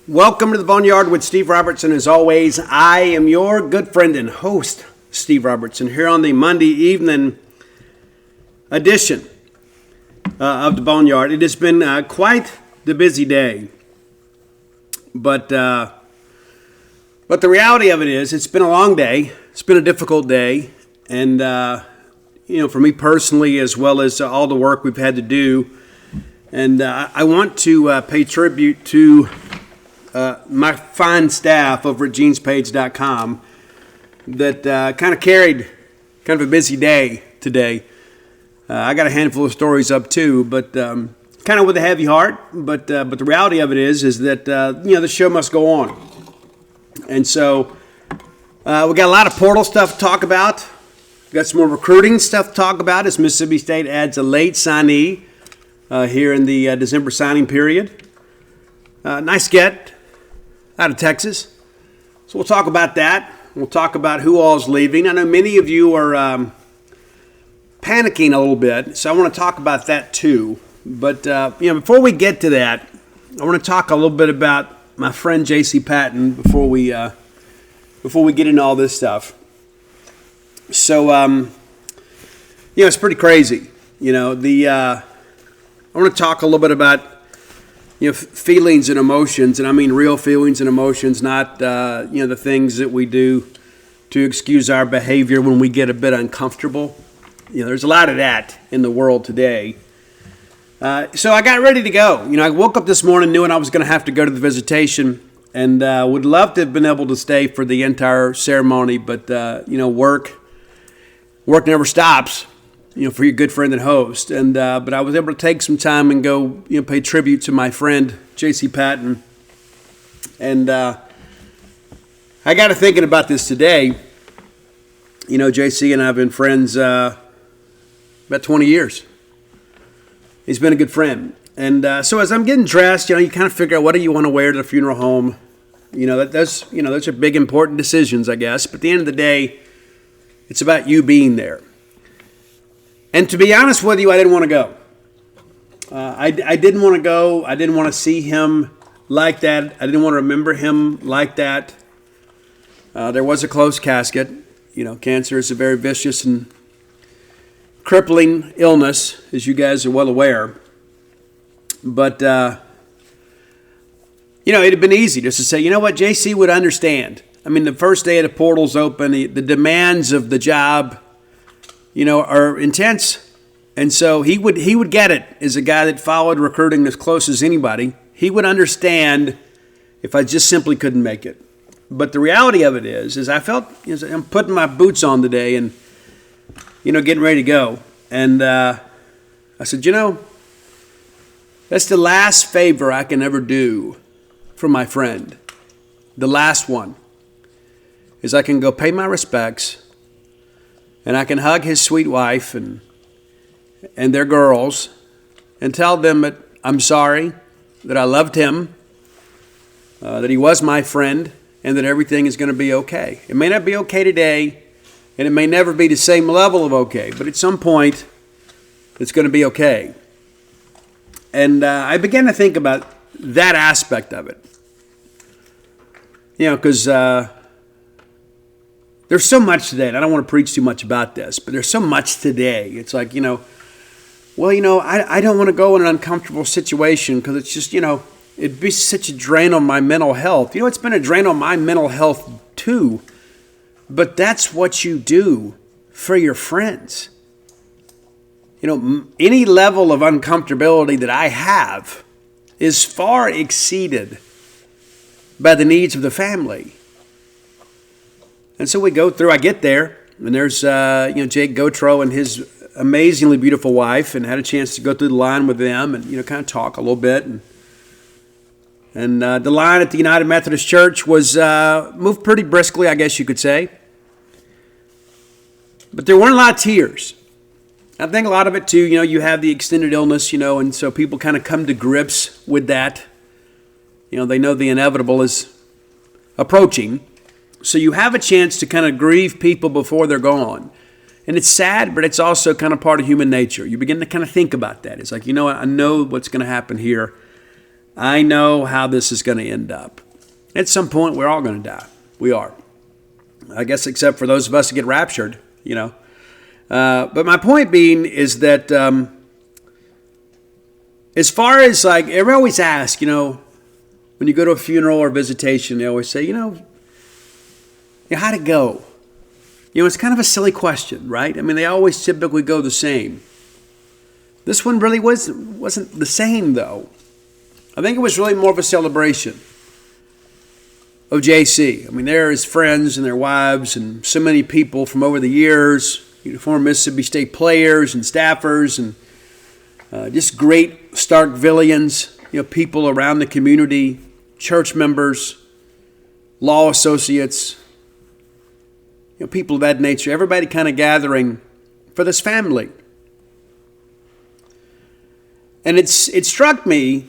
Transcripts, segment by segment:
Welcome to the Boneyard with Steve Robertson. As always, I am your good friend and host, Steve Robertson, here on the Monday evening edition of the Boneyard. It has been quite the busy day, but the reality of it is, it's been a long day. It's been a difficult day, and for me personally, as well as all the work we've had to do, and I want to pay tribute to my fine staff over at jeanspage.com that kind of carried kind of a busy day today. I got a handful of stories up too, but kind of with a heavy heart. But the reality of it is that the show must go on, and so we got a lot of portal stuff to talk about. We got some more recruiting stuff to talk about as Mississippi State adds a late signee here in the December signing period. Nice get out of Texas. So we'll talk about that. We'll talk about who all is leaving. I know many of you are panicking a little bit, so I want to talk about that too. But before we get to that, I want to talk a little bit about my friend J.C. Patton before we get into all this stuff. So it's pretty crazy. I want to talk a little bit about feelings and emotions, and I mean real feelings and emotions, not the things that we do to excuse our behavior when we get a bit uncomfortable. There's a lot of that in the world today. So I got ready to go. I woke up this morning knowing I was going to have to go to the visitation, and would love to have been able to stay for the entire ceremony, but work never stops. For your good friend and host. And but I was able to take some time and go, pay tribute to my friend, J.C. Patton. And I got to thinking about this today. J.C. and I have been friends about 20 years. He's been a good friend. And so as I'm getting dressed, you kind of figure out what do you want to wear to the funeral home. Those are big, important decisions, I guess. But at the end of the day, it's about you being there. And to be honest with you, I didn't want to go. I didn't want to go. I didn't want to see him like that. I didn't want to remember him like that. There was a closed casket. Cancer is a very vicious and crippling illness, as you guys are well aware. But, it had been easy just to say, JC would understand. I mean, the first day of the portal's open, the demands of the job are intense. And so he would get it as a guy that followed recruiting as close as anybody. He would understand if I just simply couldn't make it. But the reality of it is I felt, I'm putting my boots on today and, getting ready to go. And I said, that's the last favor I can ever do for my friend. The last one is I can go pay my respects. And I can hug his sweet wife and their girls and tell them that I'm sorry, that I loved him, that he was my friend, and that everything is going to be okay. It may not be okay today, and it may never be the same level of okay, but at some point, it's going to be okay. And I began to think about that aspect of it. Because there's so much today, and I don't want to preach too much about this, but there's so much today. It's like, I don't want to go in an uncomfortable situation because it's just, it'd be such a drain on my mental health. It's been a drain on my mental health too, but that's what you do for your friends. Any level of uncomfortability that I have is far exceeded by the needs of the family. And so we go through, I get there, and there's, Jake Gautreaux and his amazingly beautiful wife, and had a chance to go through the line with them and, kind of talk a little bit. And the line at the United Methodist Church was moved pretty briskly, I guess you could say. But there weren't a lot of tears. I think a lot of it, too, you have the extended illness, and so people kind of come to grips with that. They know the inevitable is approaching. So you have a chance to kind of grieve people before they're gone. And it's sad, but it's also kind of part of human nature. You begin to kind of think about that. It's like, I know what's going to happen here. I know how this is going to end up. At some point, we're all going to die. We are. I guess except for those of us that get raptured, But my point being is that as far as like, everyone always asks, when you go to a funeral or visitation, they always say, how'd it go? It's kind of a silly question, right? I mean, they always typically go the same. This one really wasn't the same, though. I think it was really more of a celebration of JC. I mean, there are his friends and their wives and so many people from over the years, former Mississippi State players and staffers and just great Starkvillians, people around the community, church members, law associates, people of that nature, everybody kind of gathering for this family. And it struck me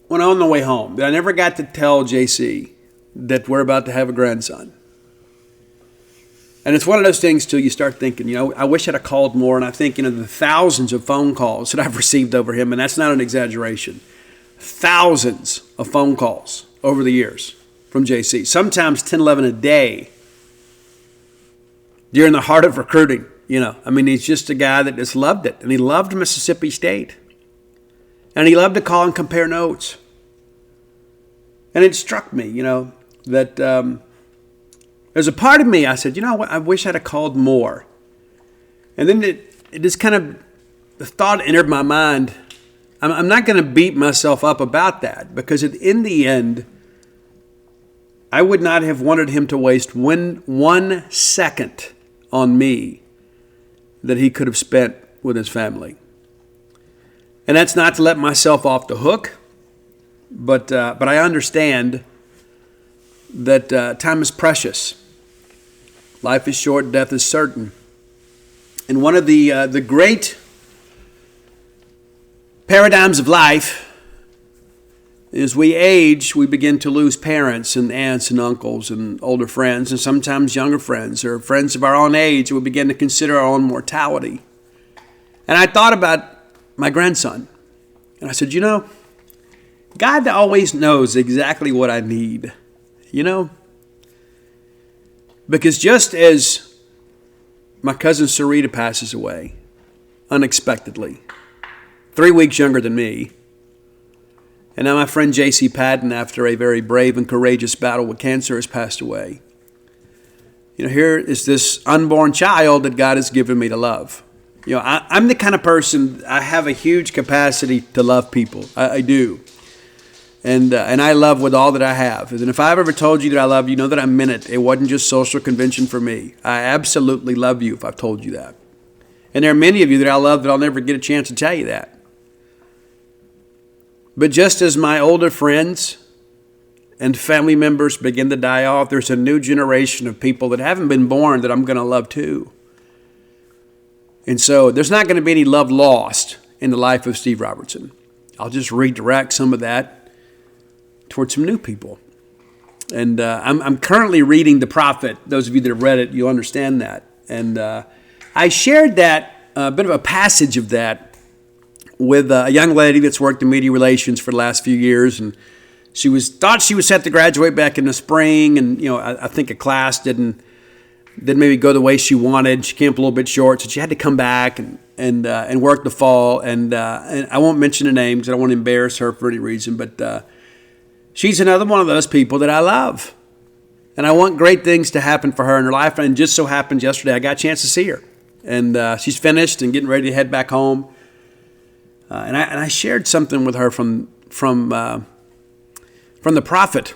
when on the way home that I never got to tell JC that we're about to have a grandson. And it's one of those things, too, you start thinking, I wish I'd have called more. And I think, the thousands of phone calls that I've received over him, and that's not an exaggeration, thousands of phone calls over the years from JC, sometimes 10, 11 a day during the heart of recruiting. He's just a guy that just loved it. And he loved Mississippi State. And he loved to call and compare notes. And it struck me, that there's a part of me, I said, what, I wish I'd have called more. And then it just kind of, the thought entered my mind, I'm not going to beat myself up about that, because in the end, I would not have wanted him to waste 1 second on me that he could have spent with his family. And that's not to let myself off the hook, but I understand that time is precious. Life is short, death is certain. And one of the great paradigms of life is we age, we begin to lose parents and aunts and uncles and older friends and sometimes younger friends or friends of our own age. We begin to consider our own mortality. And I thought about my grandson. And I said, God always knows exactly what I need, Because just as my cousin Sarita passes away unexpectedly, 3 weeks younger than me, and now my friend J.C. Patton, after a very brave and courageous battle with cancer, has passed away. Here is this unborn child that God has given me to love. I'm the kind of person, I have a huge capacity to love people. I do. And I love with all that I have. And if I've ever told you that I love you, know that I meant it. It wasn't just social convention for me. I absolutely love you if I've told you that. And there are many of you that I love that I'll never get a chance to tell you that. But just as my older friends and family members begin to die off, there's a new generation of people that haven't been born that I'm going to love too. And so there's not going to be any love lost in the life of Steve Robertson. I'll just redirect some of that towards some new people. And I'm currently reading The Prophet. Those of you that have read it, you'll understand that. And I shared that, a bit of a passage of that, with a young lady that's worked in media relations for the last few years. And she thought she was set to graduate back in the spring. And, I think a class didn't maybe go the way she wanted. She came up a little bit short, so she had to come back and work the fall. And I won't mention the name because I don't want to embarrass her for any reason. But she's another one of those people that I love. And I want great things to happen for her in her life. And it just so happened yesterday I got a chance to see her. And she's finished and getting ready to head back home. And I shared something with her from the prophet.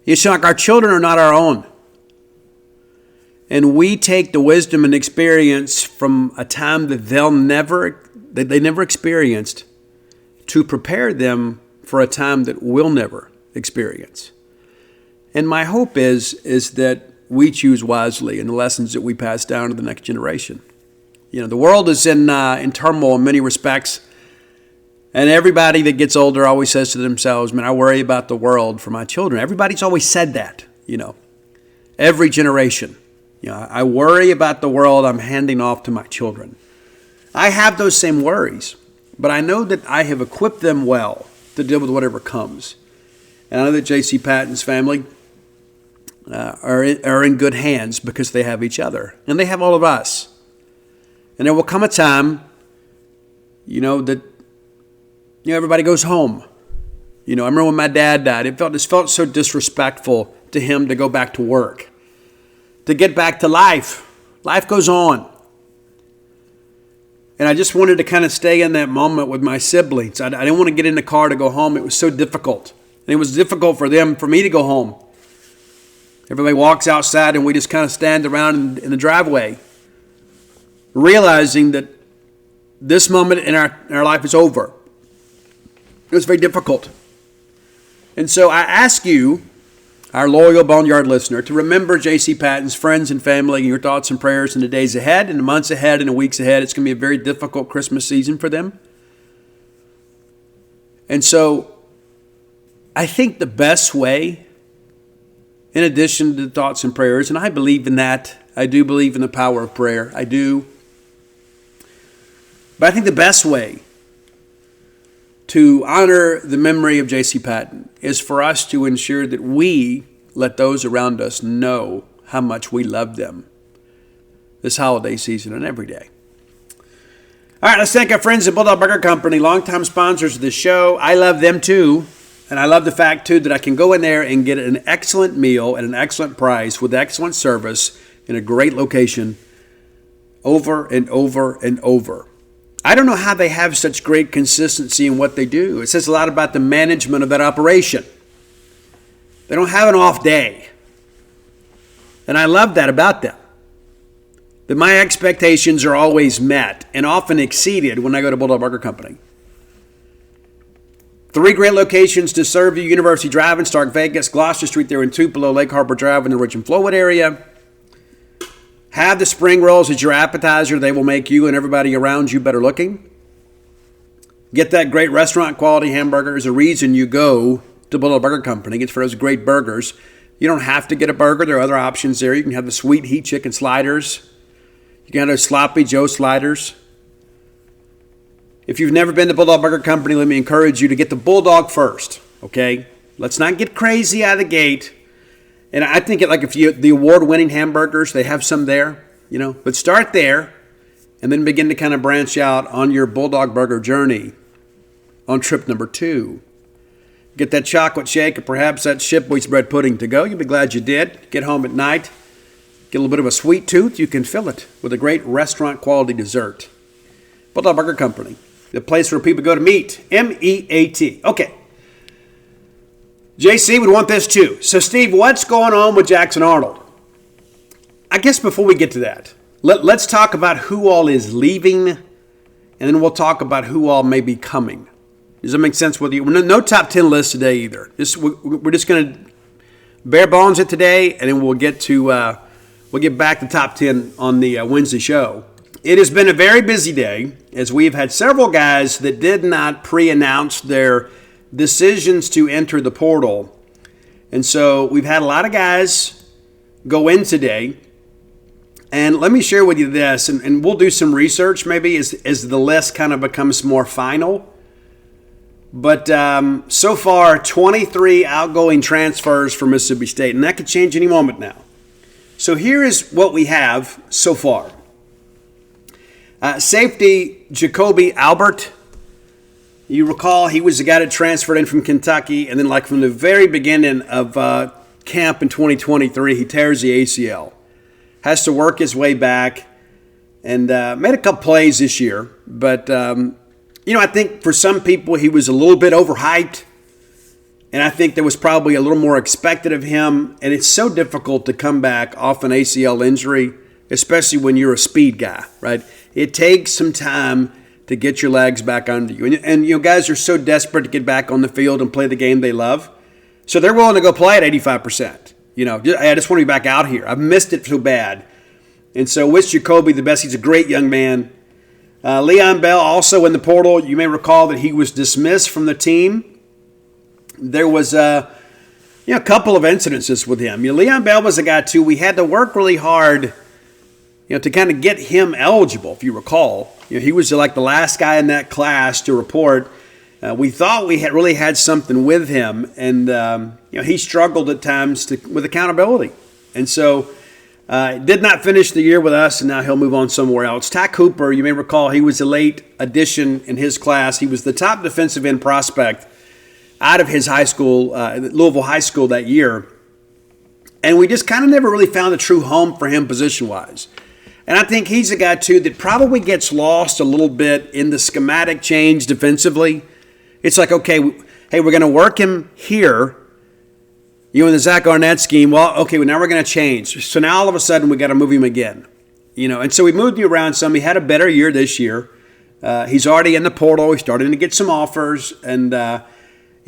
It's like our children are not our own. And we take the wisdom and experience from a time that they never experienced to prepare them for a time that we'll never experience. And my hope is that we choose wisely in the lessons that we pass down to the next generation. The world is in turmoil in many respects. And everybody that gets older always says to themselves, man, I worry about the world for my children. Everybody's always said that, every generation. I worry about the world I'm handing off to my children. I have those same worries. but I know that I have equipped them well to deal with whatever comes. And I know that J.C. Patton's family are in good hands because they have each other. And they have all of us. And there will come a time, that everybody goes home. I remember when my dad died, it felt so disrespectful to him to go back to work, to get back to life. Life goes on. And I just wanted to kind of stay in that moment with my siblings. I didn't want to get in the car to go home. It was so difficult. And it was difficult for me to go home. Everybody walks outside and we just kind of stand around in the driveway, realizing that this moment in our life is over. It was very difficult. And so I ask you, our loyal Boneyard listener, to remember J.C. Patton's friends and family and your thoughts and prayers in the days ahead, in the months ahead, and the weeks ahead. It's going to be a very difficult Christmas season for them. And so I think the best way, in addition to the thoughts and prayers, and I believe in that, I do believe in the power of prayer, I do. But I think the best way to honor the memory of J.C. Patton is for us to ensure that we let those around us know how much we love them this holiday season and every day. All right, let's thank our friends at Bulldog Burger Company, longtime sponsors of the show. I love them too, and I love the fact too that I can go in there and get an excellent meal at an excellent price with excellent service in a great location over and over and over. I don't know how they have such great consistency in what they do. It says a lot about the management of that operation. They don't have an off day. And I love that about them. That my expectations are always met and often exceeded when I go to Bulldog Burger Company. 3 great locations to serve you: University Drive in Stark Vegas, Gloucester Street there in Tupelo, Lake Harbor Drive in the Richmond Flowood area. Have the spring rolls as your appetizer. They will make you and everybody around you better looking. Get that great restaurant quality hamburger. There's a reason you go to Bulldog Burger Company. It's for those great burgers. You don't have to get a burger. There are other options there. You can have the sweet heat chicken sliders. You can have those sloppy Joe sliders. If you've never been to Bulldog Burger Company, let me encourage you to get the Bulldog first, okay? Let's not get crazy out of the gate. And I think the award-winning hamburgers, they have some there, But start there and then begin to kind of branch out on your Bulldog Burger journey on trip number 2. Get that chocolate shake or perhaps that shipwheat bread pudding to go. You'll be glad you did. Get home at night. Get a little bit of a sweet tooth. You can fill it with a great restaurant-quality dessert. Bulldog Burger Company, the place where people go to meet. M-E-A-T. Okay. JC would want this too. So, Steve, what's going on with Jackson Arnold? I guess before we get to that, let's talk about who all is leaving, and then we'll talk about who all may be coming. Does that make sense with you? No top 10 list today either. We're just going to bare bones it today, and then we'll get back to top 10 on the Wednesday show. It has been a very busy day, as we've had several guys that did not pre-announce their decisions to enter the portal. And so we've had a lot of guys go in today. And let me share with you this, and we'll do some research maybe as the list kind of becomes more final. But so far, 23 outgoing transfers for Mississippi State, and that could change any moment now. So here is what we have so far. Safety, Jacoby Albert. You recall he was the guy that transferred in from Kentucky, and then from the very beginning of camp in 2023, he tears the ACL. Has to work his way back, and made a couple plays this year. But, I think for some people he was a little bit overhyped, and I think there was probably a little more expected of him. And it's so difficult to come back off an ACL injury, especially when you're a speed guy, right? It takes some time to get your legs back under you. And guys are so desperate to get back on the field and play the game they love. So they're willing to go play at 85%. I just want to be back out here. I've missed it so bad. And so wish Jacoby the best. He's a great young man. Leon Bell also in the portal. You may recall that he was dismissed from the team. There was a couple of incidences with him. Leon Bell was a guy too. We had to work really hard to kind of get him eligible, if you recall. He was like the last guy in that class to report. We thought we had really had something with him, and he struggled at times with accountability. And so did not finish the year with us, and now he'll move on somewhere else. Ty Cooper, you may recall, he was a late addition in his class. He was the top defensive end prospect out of his high school, Louisville High School that year. And we just kind of never really found a true home for him position-wise. And I think he's a guy, too, that probably gets lost a little bit in the schematic change defensively. It's like, okay, hey, we're going to work him here, in the Zach Arnett scheme. Well, okay, now we're going to change. So now all of a sudden we got to move him again. And so we moved him around some. He had a better year this year. He's already in the portal. He's starting to get some offers. And I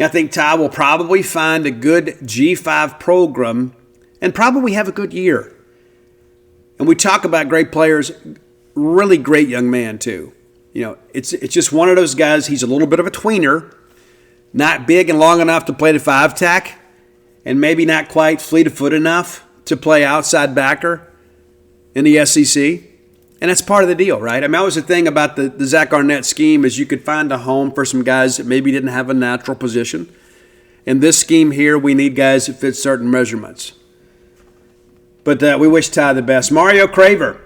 think Ty will probably find a good G5 program and probably have a good year. And we talk about great players, really great young man too. It's just one of those guys. He's a little bit of a tweener, not big and long enough to play the 5-tack, and maybe not quite fleet of foot enough to play outside backer in the SEC. And that's part of the deal, right? That was the thing about the Zach Arnett scheme, is you could find a home for some guys that maybe didn't have a natural position. In this scheme here, we need guys that fit certain measurements. But we wish Ty the best. Mario Craver,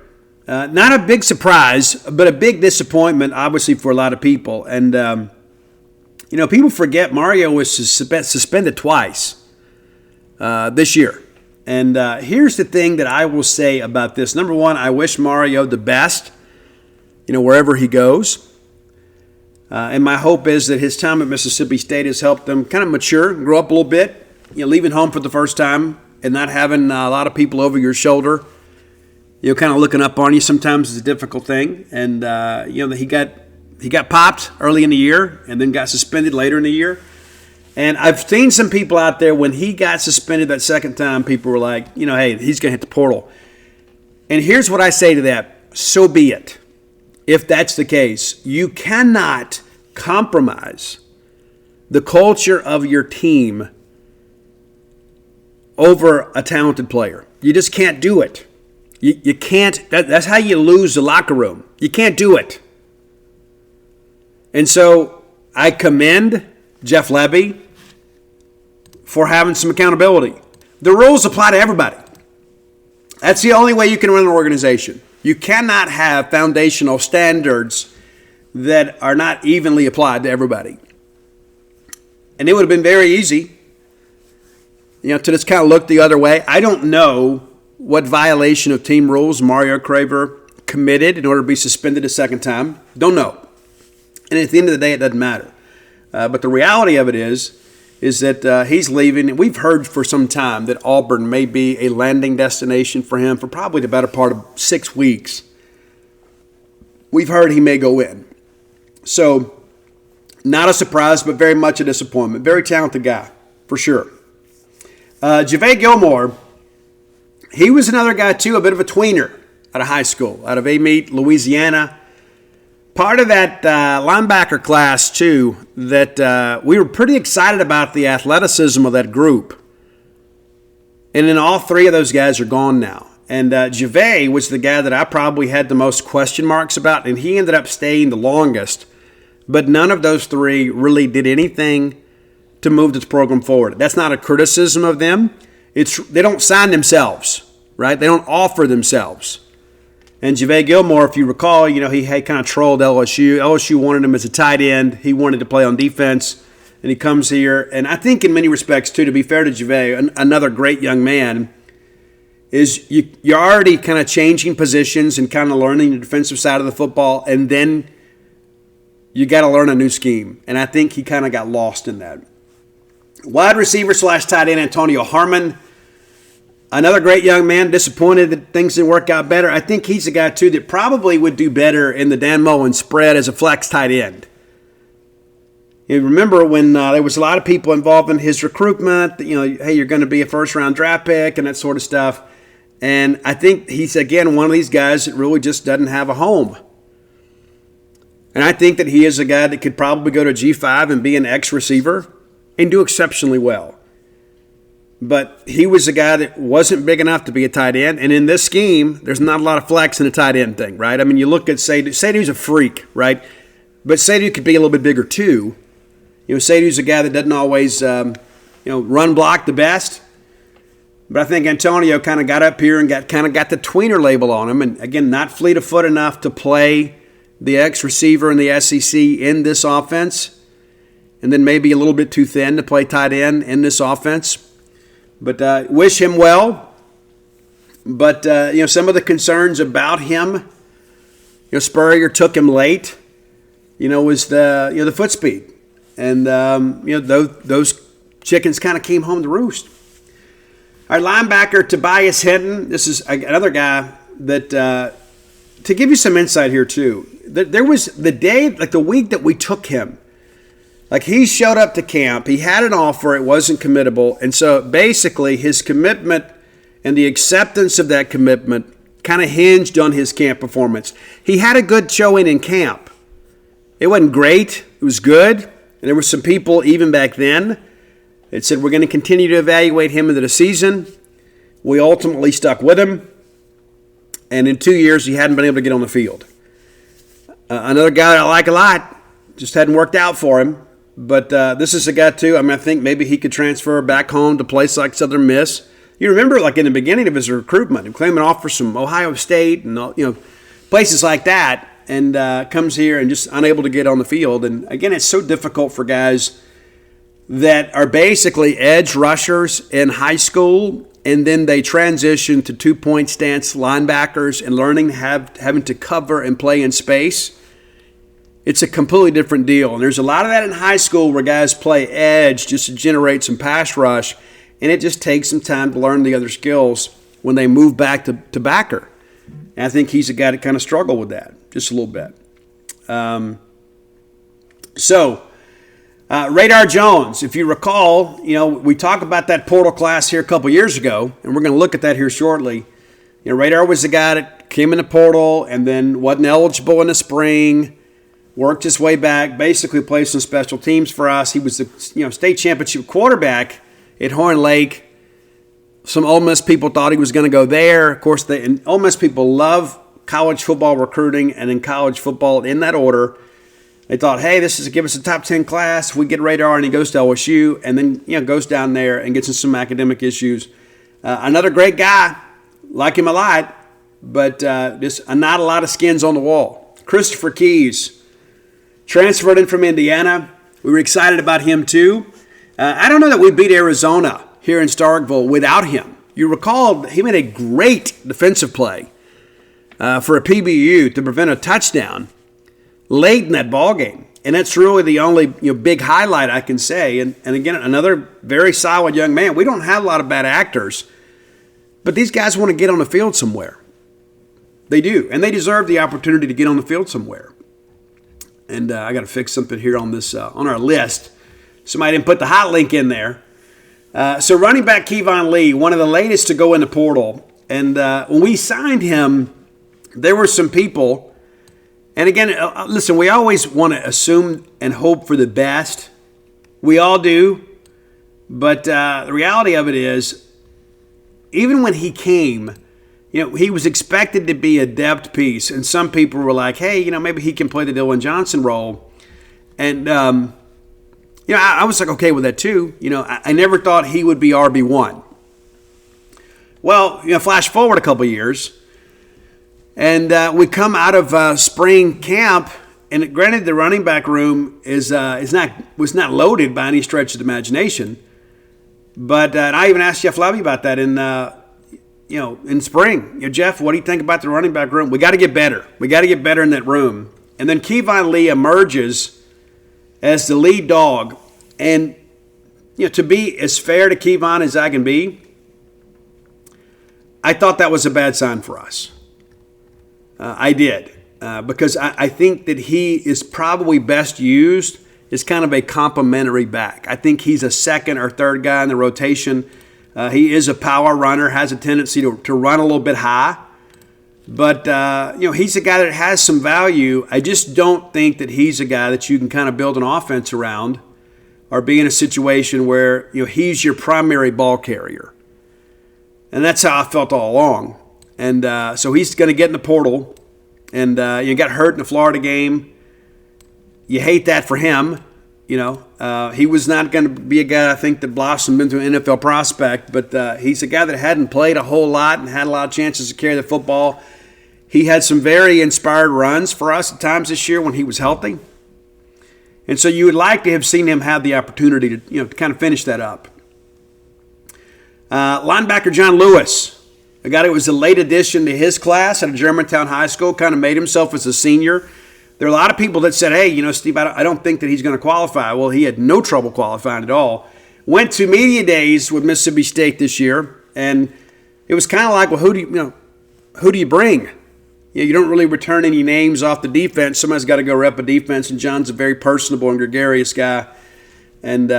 not a big surprise, but a big disappointment, obviously, for a lot of people. And, people forget Mario was suspended twice this year. And here's the thing that I will say about this. Number one, I wish Mario the best, wherever he goes. And my hope is that his time at Mississippi State has helped him kind of mature, grow up a little bit, leaving home for the first time and not having a lot of people over your shoulder, kind of looking up on you sometimes is a difficult thing. And, he got popped early in the year and then got suspended later in the year. And I've seen some people out there, when he got suspended that second time, people were like, hey, he's going to hit the portal. And here's what I say to that. So be it. If that's the case, you cannot compromise the culture of your team over a talented player. You just can't do it. You can't. That's how you lose the locker room. You can't do it. And so I commend Jeff Lebby for having some accountability. The rules apply to everybody. That's the only way you can run an organization. You cannot have foundational standards that are not evenly applied to everybody. And it would have been very easy, to just kind of look the other way. I don't know what violation of team rules Mario Craver committed in order to be suspended a second time. Don't know. And at the end of the day, it doesn't matter. But the reality of it is that he's leaving. We've heard for some time that Auburn may be a landing destination for him for probably the better part of 6 weeks. We've heard he may go in. So, not a surprise, but very much a disappointment. Very talented guy, for sure. JaVale Gilmore, he was another guy, too, a bit of a tweener out of high school, out of Amite, Louisiana. Part of that linebacker class, too, that we were pretty excited about the athleticism of that group. And then all three of those guys are gone now. And JaVale was the guy that I probably had the most question marks about, and he ended up staying the longest. But none of those three really did anything to move this program forward. That's not a criticism of them. They don't sign themselves, right? They don't offer themselves. And JaVale Gilmore, if you recall, he had kind of trolled LSU. LSU wanted him as a tight end. He wanted to play on defense, and he comes here. And I think in many respects, too, to be fair to JaVale, another great young man, is you're already kind of changing positions and kind of learning the defensive side of the football, and then you got to learn a new scheme. And I think he kind of got lost in that. Wide receiver / tight end Antonio Harmon. Another great young man, disappointed that things didn't work out better. I think he's a guy, too, that probably would do better in the Dan Mullen spread as a flex tight end. You remember when there was a lot of people involved in his recruitment, hey, you're going to be a first-round draft pick and that sort of stuff. And I think he's, again, one of these guys that really just doesn't have a home. And I think that he is a guy that could probably go to G5 and be an X receiver and do exceptionally well. but he was a guy that wasn't big enough to be a tight end. And in this scheme, there's not a lot of flex in the tight end thing, right? I mean, you look at Sadoo's a freak, right? But Sadoo could be a little bit bigger too. Sadoo's a guy that doesn't always, run block the best. But I think Antonio kind of got up here and got the tweener label on him. And again, not fleet of foot enough to play the ex-receiver in the SEC in this offense. And then maybe a little bit too thin to play tight end in this offense. But wish him well. But, some of the concerns about him, Spurrier took him late, was the foot speed. And, those chickens kind of came home to roost. Our linebacker, Tobias Hinton, this is another guy that, to give you some insight here too, there was the week that we took him, he showed up to camp, he had an offer, it wasn't committable, and so basically his commitment and the acceptance of that commitment kind of hinged on his camp performance. He had a good showing in camp. It wasn't great, it was good, and there were some people even back then that said we're going to continue to evaluate him into the season. We ultimately stuck with him, and in 2 years he hadn't been able to get on the field. Another guy that I like a lot, just hadn't worked out for him. But this is a guy, too, I think maybe he could transfer back home to a place like Southern Miss. You remember, in the beginning of his recruitment, he claimed an offer from Ohio State and, places like that, and comes here and just unable to get on the field. And, again, it's so difficult for guys that are basically edge rushers in high school, and then they transition to two-point stance linebackers and having to cover and play in space. It's a completely different deal. And there's a lot of that in high school where guys play edge just to generate some pass rush, and it just takes some time to learn the other skills when they move back to backer. And I think he's a guy that kind of struggled with that just a little bit. Radar Jones, if you recall, we talked about that portal class here a couple years ago, and we're going to look at that here shortly. Radar was the guy that came in the portal and then wasn't eligible in the spring, worked his way back, basically played some special teams for us. He was the state championship quarterback at Horn Lake. Some Ole Miss people thought he was going to go there. Of course, Ole Miss people love college football recruiting and in college football in that order. They thought, hey, this is give us a top 10 class. We get Radar and he goes to LSU and then goes down there and gets in some academic issues. Another great guy, like him a lot, but just not a lot of skins on the wall. Christopher Keys. Transferred in from Indiana. We were excited about him too. I don't know that we beat Arizona here in Starkville without him. You recall he made a great defensive play for a PBU to prevent a touchdown late in that ball game. And that's really the only big highlight I can say. And again, another very solid young man. We don't have a lot of bad actors, but these guys want to get on the field somewhere. They do, and they deserve the opportunity to get on the field somewhere. And I got to fix something here on this on our list. Somebody didn't put the hot link in there. So running back Kevon Lee, one of the latest to go in the portal. And when we signed him, there were some people. And again, listen, we always want to assume and hope for the best. We all do. But the reality of it is, even when he came, he was expected to be a depth piece, and some people were like, hey, maybe he can play the Dylan Johnson role. And, I was like, okay with that too. I never thought he would be RB1. Well, flash forward a couple years, and we come out of spring camp, and granted the running back room was not loaded by any stretch of the imagination. But and I even asked Jeff Levy about that in spring. Jeff, what do you think about the running back room? We got to get better. We got to get better in that room. And then Kevon Lee emerges as the lead dog. And, to be as fair to Kevon as I can be, I thought that was a bad sign for us. I did. Because I think that he is probably best used as kind of a complementary back. I think he's a second or third guy in the rotation. He is a power runner, has a tendency to run a little bit high. But, he's a guy that has some value. I just don't think that he's a guy that you can kind of build an offense around or be in a situation where he's your primary ball carrier. And that's how I felt all along. And so he's going to get in the portal. And you got hurt in the Florida game. You hate that for him. He was not going to be a guy, I think, that blossomed into an NFL prospect. But he's a guy that hadn't played a whole lot and had a lot of chances to carry the football. He had some very inspired runs for us at times this year when he was healthy. And so you would like to have seen him have the opportunity to, to kind of finish that up. Linebacker John Lewis, a guy that was a late addition to his class at Germantown High School, kind of made himself as a senior. There are a lot of people that said, hey, Steve, I don't think that he's going to qualify. Well, he had no trouble qualifying at all. Went to media days with Mississippi State this year, and it was kind of like, well, who do you bring? You don't really return any names off the defense. Somebody's got to go rep a defense, and John's a very personable and gregarious guy. And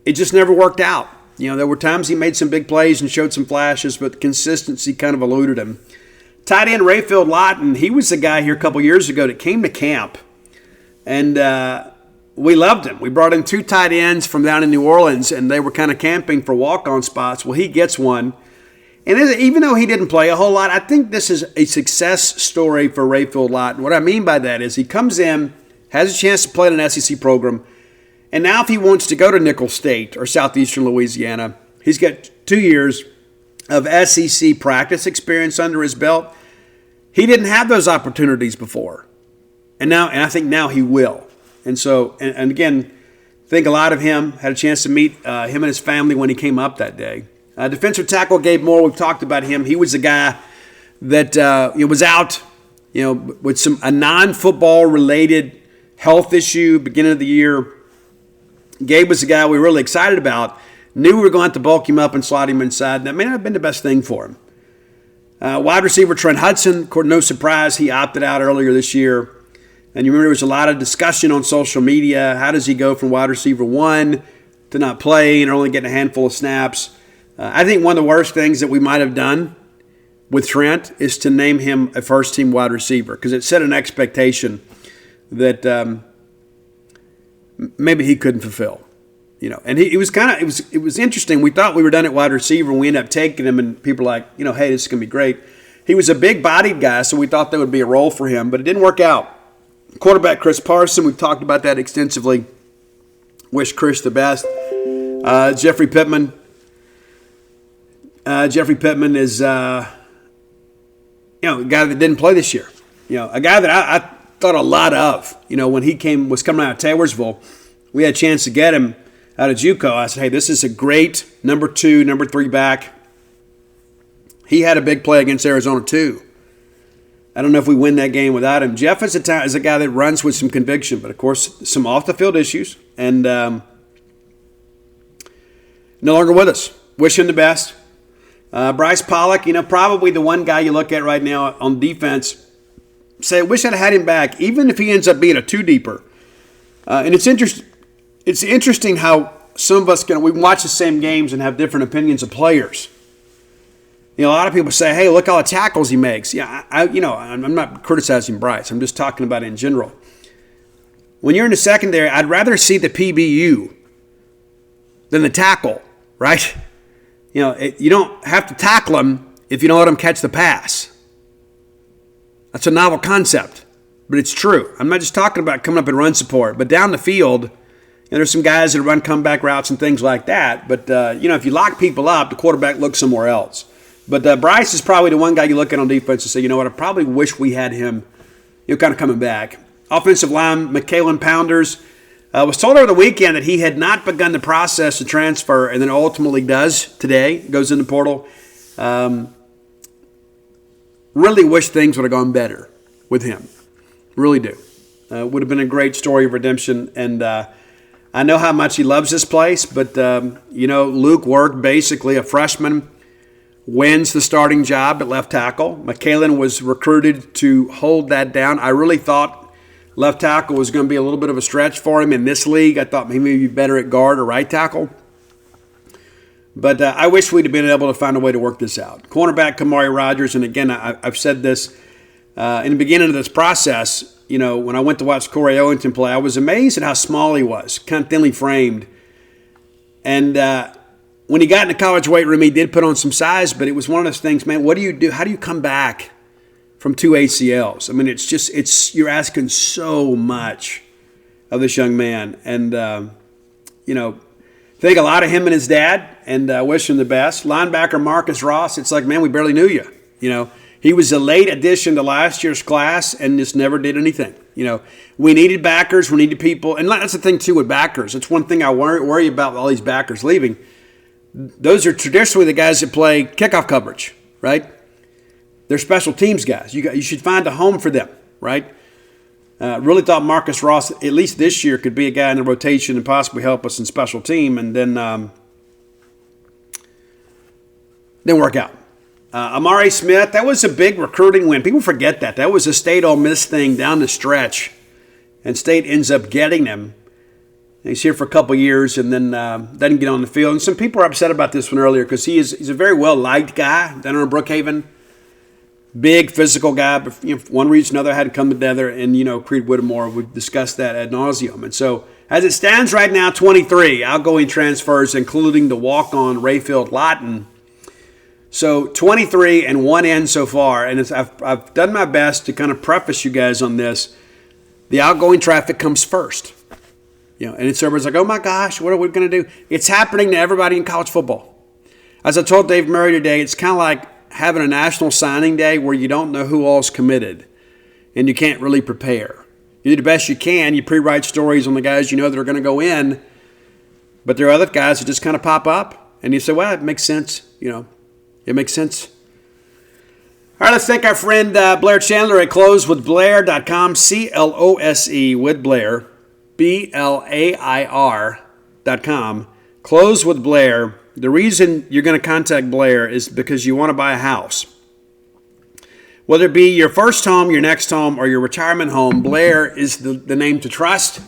it just never worked out. There were times he made some big plays and showed some flashes, but consistency kind of eluded him. Tight end Rayfield Lawton, he was the guy here a couple years ago that came to camp, and we loved him. We brought in 2 tight ends from down in New Orleans, and they were kind of camping for walk-on spots. Well, he gets one. And even though he didn't play a whole lot, I think this is a success story for Rayfield Lawton. What I mean by that is he comes in, has a chance to play in an SEC program, and now if he wants to go to Nicholls State or Southeastern Louisiana, he's got 2 years of SEC practice experience under his belt. He didn't have those opportunities before. And I think now he will. And so, and again, I think a lot of him had a chance to meet him and his family when he came up that day. Defensive tackle Gabe Moore, we've talked about him. He was the guy that was out, with a non-football related health issue beginning of the year. Gabe was the guy we were really excited about. Knew we were going to have to bulk him up and slot him inside. That may not have been the best thing for him. Wide receiver Trent Hudson, no surprise, he opted out earlier this year. And you remember there was a lot of discussion on social media. How does he go from wide receiver 1 to not play and only getting a handful of snaps? I think one of the worst things that we might have done with Trent is to name him a first-team wide receiver, because it set an expectation that maybe he couldn't fulfill. And it was interesting. We thought we were done at wide receiver, and we ended up taking him, and people were like, hey, this is going to be great. He was a big-bodied guy, so we thought there would be a role for him, but it didn't work out. Quarterback Chris Parson, we've talked about that extensively. Wish Chris the best. Jeffrey Pittman. Jeffrey Pittman is, a guy that didn't play this year. A guy that I thought a lot of. When he was coming out of Taylorsville, we had a chance to get him out of JUCO. I said, hey, this is a great number 2, number 3 back. He had a big play against Arizona too. I don't know if we win that game without him. Jeff is a guy that runs with some conviction, but of course some off-the-field issues, and no longer with us. Wish him the best. Bryce Pollock, probably the one guy you look at right now on defense, say, I wish I'd had him back, even if he ends up being a 2-deeper. And it's interesting how some of us we can watch the same games and have different opinions of players. A lot of people say, hey, look all the tackles he makes. Yeah, I'm not criticizing Bryce. I'm just talking about it in general. When you're in the secondary, I'd rather see the PBU than the tackle, right? You don't have to tackle him if you don't let him catch the pass. That's a novel concept, but it's true. I'm not just talking about coming up and run support, but down the field, there's some guys that run comeback routes and things like that. But, if you lock people up, the quarterback looks somewhere else. But Bryce is probably the one guy you look at on defense and say, I probably wish we had him, kind of coming back. Offensive line, McKalen Pounders. Was told over the weekend that he had not begun the process to transfer, and then ultimately does today, goes in the portal. Really wish things would have gone better with him. Really do. Would have been a great story of redemption, and I know how much he loves this place, but, Luke Work, basically a freshman, wins the starting job at left tackle. McKalen was recruited to hold that down. I really thought left tackle was going to be a little bit of a stretch for him in this league. I thought maybe he'd be better at guard or right tackle. But I wish we'd have been able to find a way to work this out. Cornerback Kamari Rogers, and again, I've said this in the beginning of this process, when I went to watch Corey Owington play, I was amazed at how small he was, kind of thinly framed. And when he got in the college weight room, he did put on some size, but it was one of those things, man, what do you do? How do you come back from 2 ACLs? I mean, you're asking so much of this young man. And, think a lot of him and his dad, and wish him the best. Linebacker Marcus Ross, it's like, man, we barely knew you. He was a late addition to last year's class and just never did anything. We needed backers. We needed people. And that's the thing, too, with backers. It's one thing I worry about with all these backers leaving. Those are traditionally the guys that play kickoff coverage, right? They're special teams guys. You should find a home for them, right? Really thought Marcus Ross, at least this year, could be a guy in the rotation and possibly help us in special team, and then didn't work out. Amari Smith, that was a big recruiting win. People forget that. That was a State-Ole Miss thing down the stretch, and State ends up getting him. He's here for a couple years and then doesn't get on the field. And some people are upset about this one earlier because he's a very well-liked guy down in Brookhaven. Big physical guy, but for one reason or another had to come together, and Creed Whittemore would discuss that ad nauseum. And so, as it stands right now, 23 outgoing transfers, including the walk-on Rayfield Lawton. So 23 and one in so far, and I've done my best to kind of preface you guys on this. The outgoing traffic comes first, and it's everybody's like, oh my gosh, what are we going to do? It's happening to everybody in college football. As I told Dave Murray today, it's kind of like having a national signing day where you don't know who all's committed and you can't really prepare. You do the best you can. You pre-write stories on the guys that are going to go in, but there are other guys that just kind of pop up and you say, well, it makes sense. It makes sense. All right, let's thank our friend Blair Chandler at closewithblair.com, C-L-O-S-E with Blair, B-L-A-I-R.com. Close with Blair. The reason you're going to contact Blair is because you want to buy a house. Whether it be your first home, your next home, or your retirement home, Blair is the name to trust.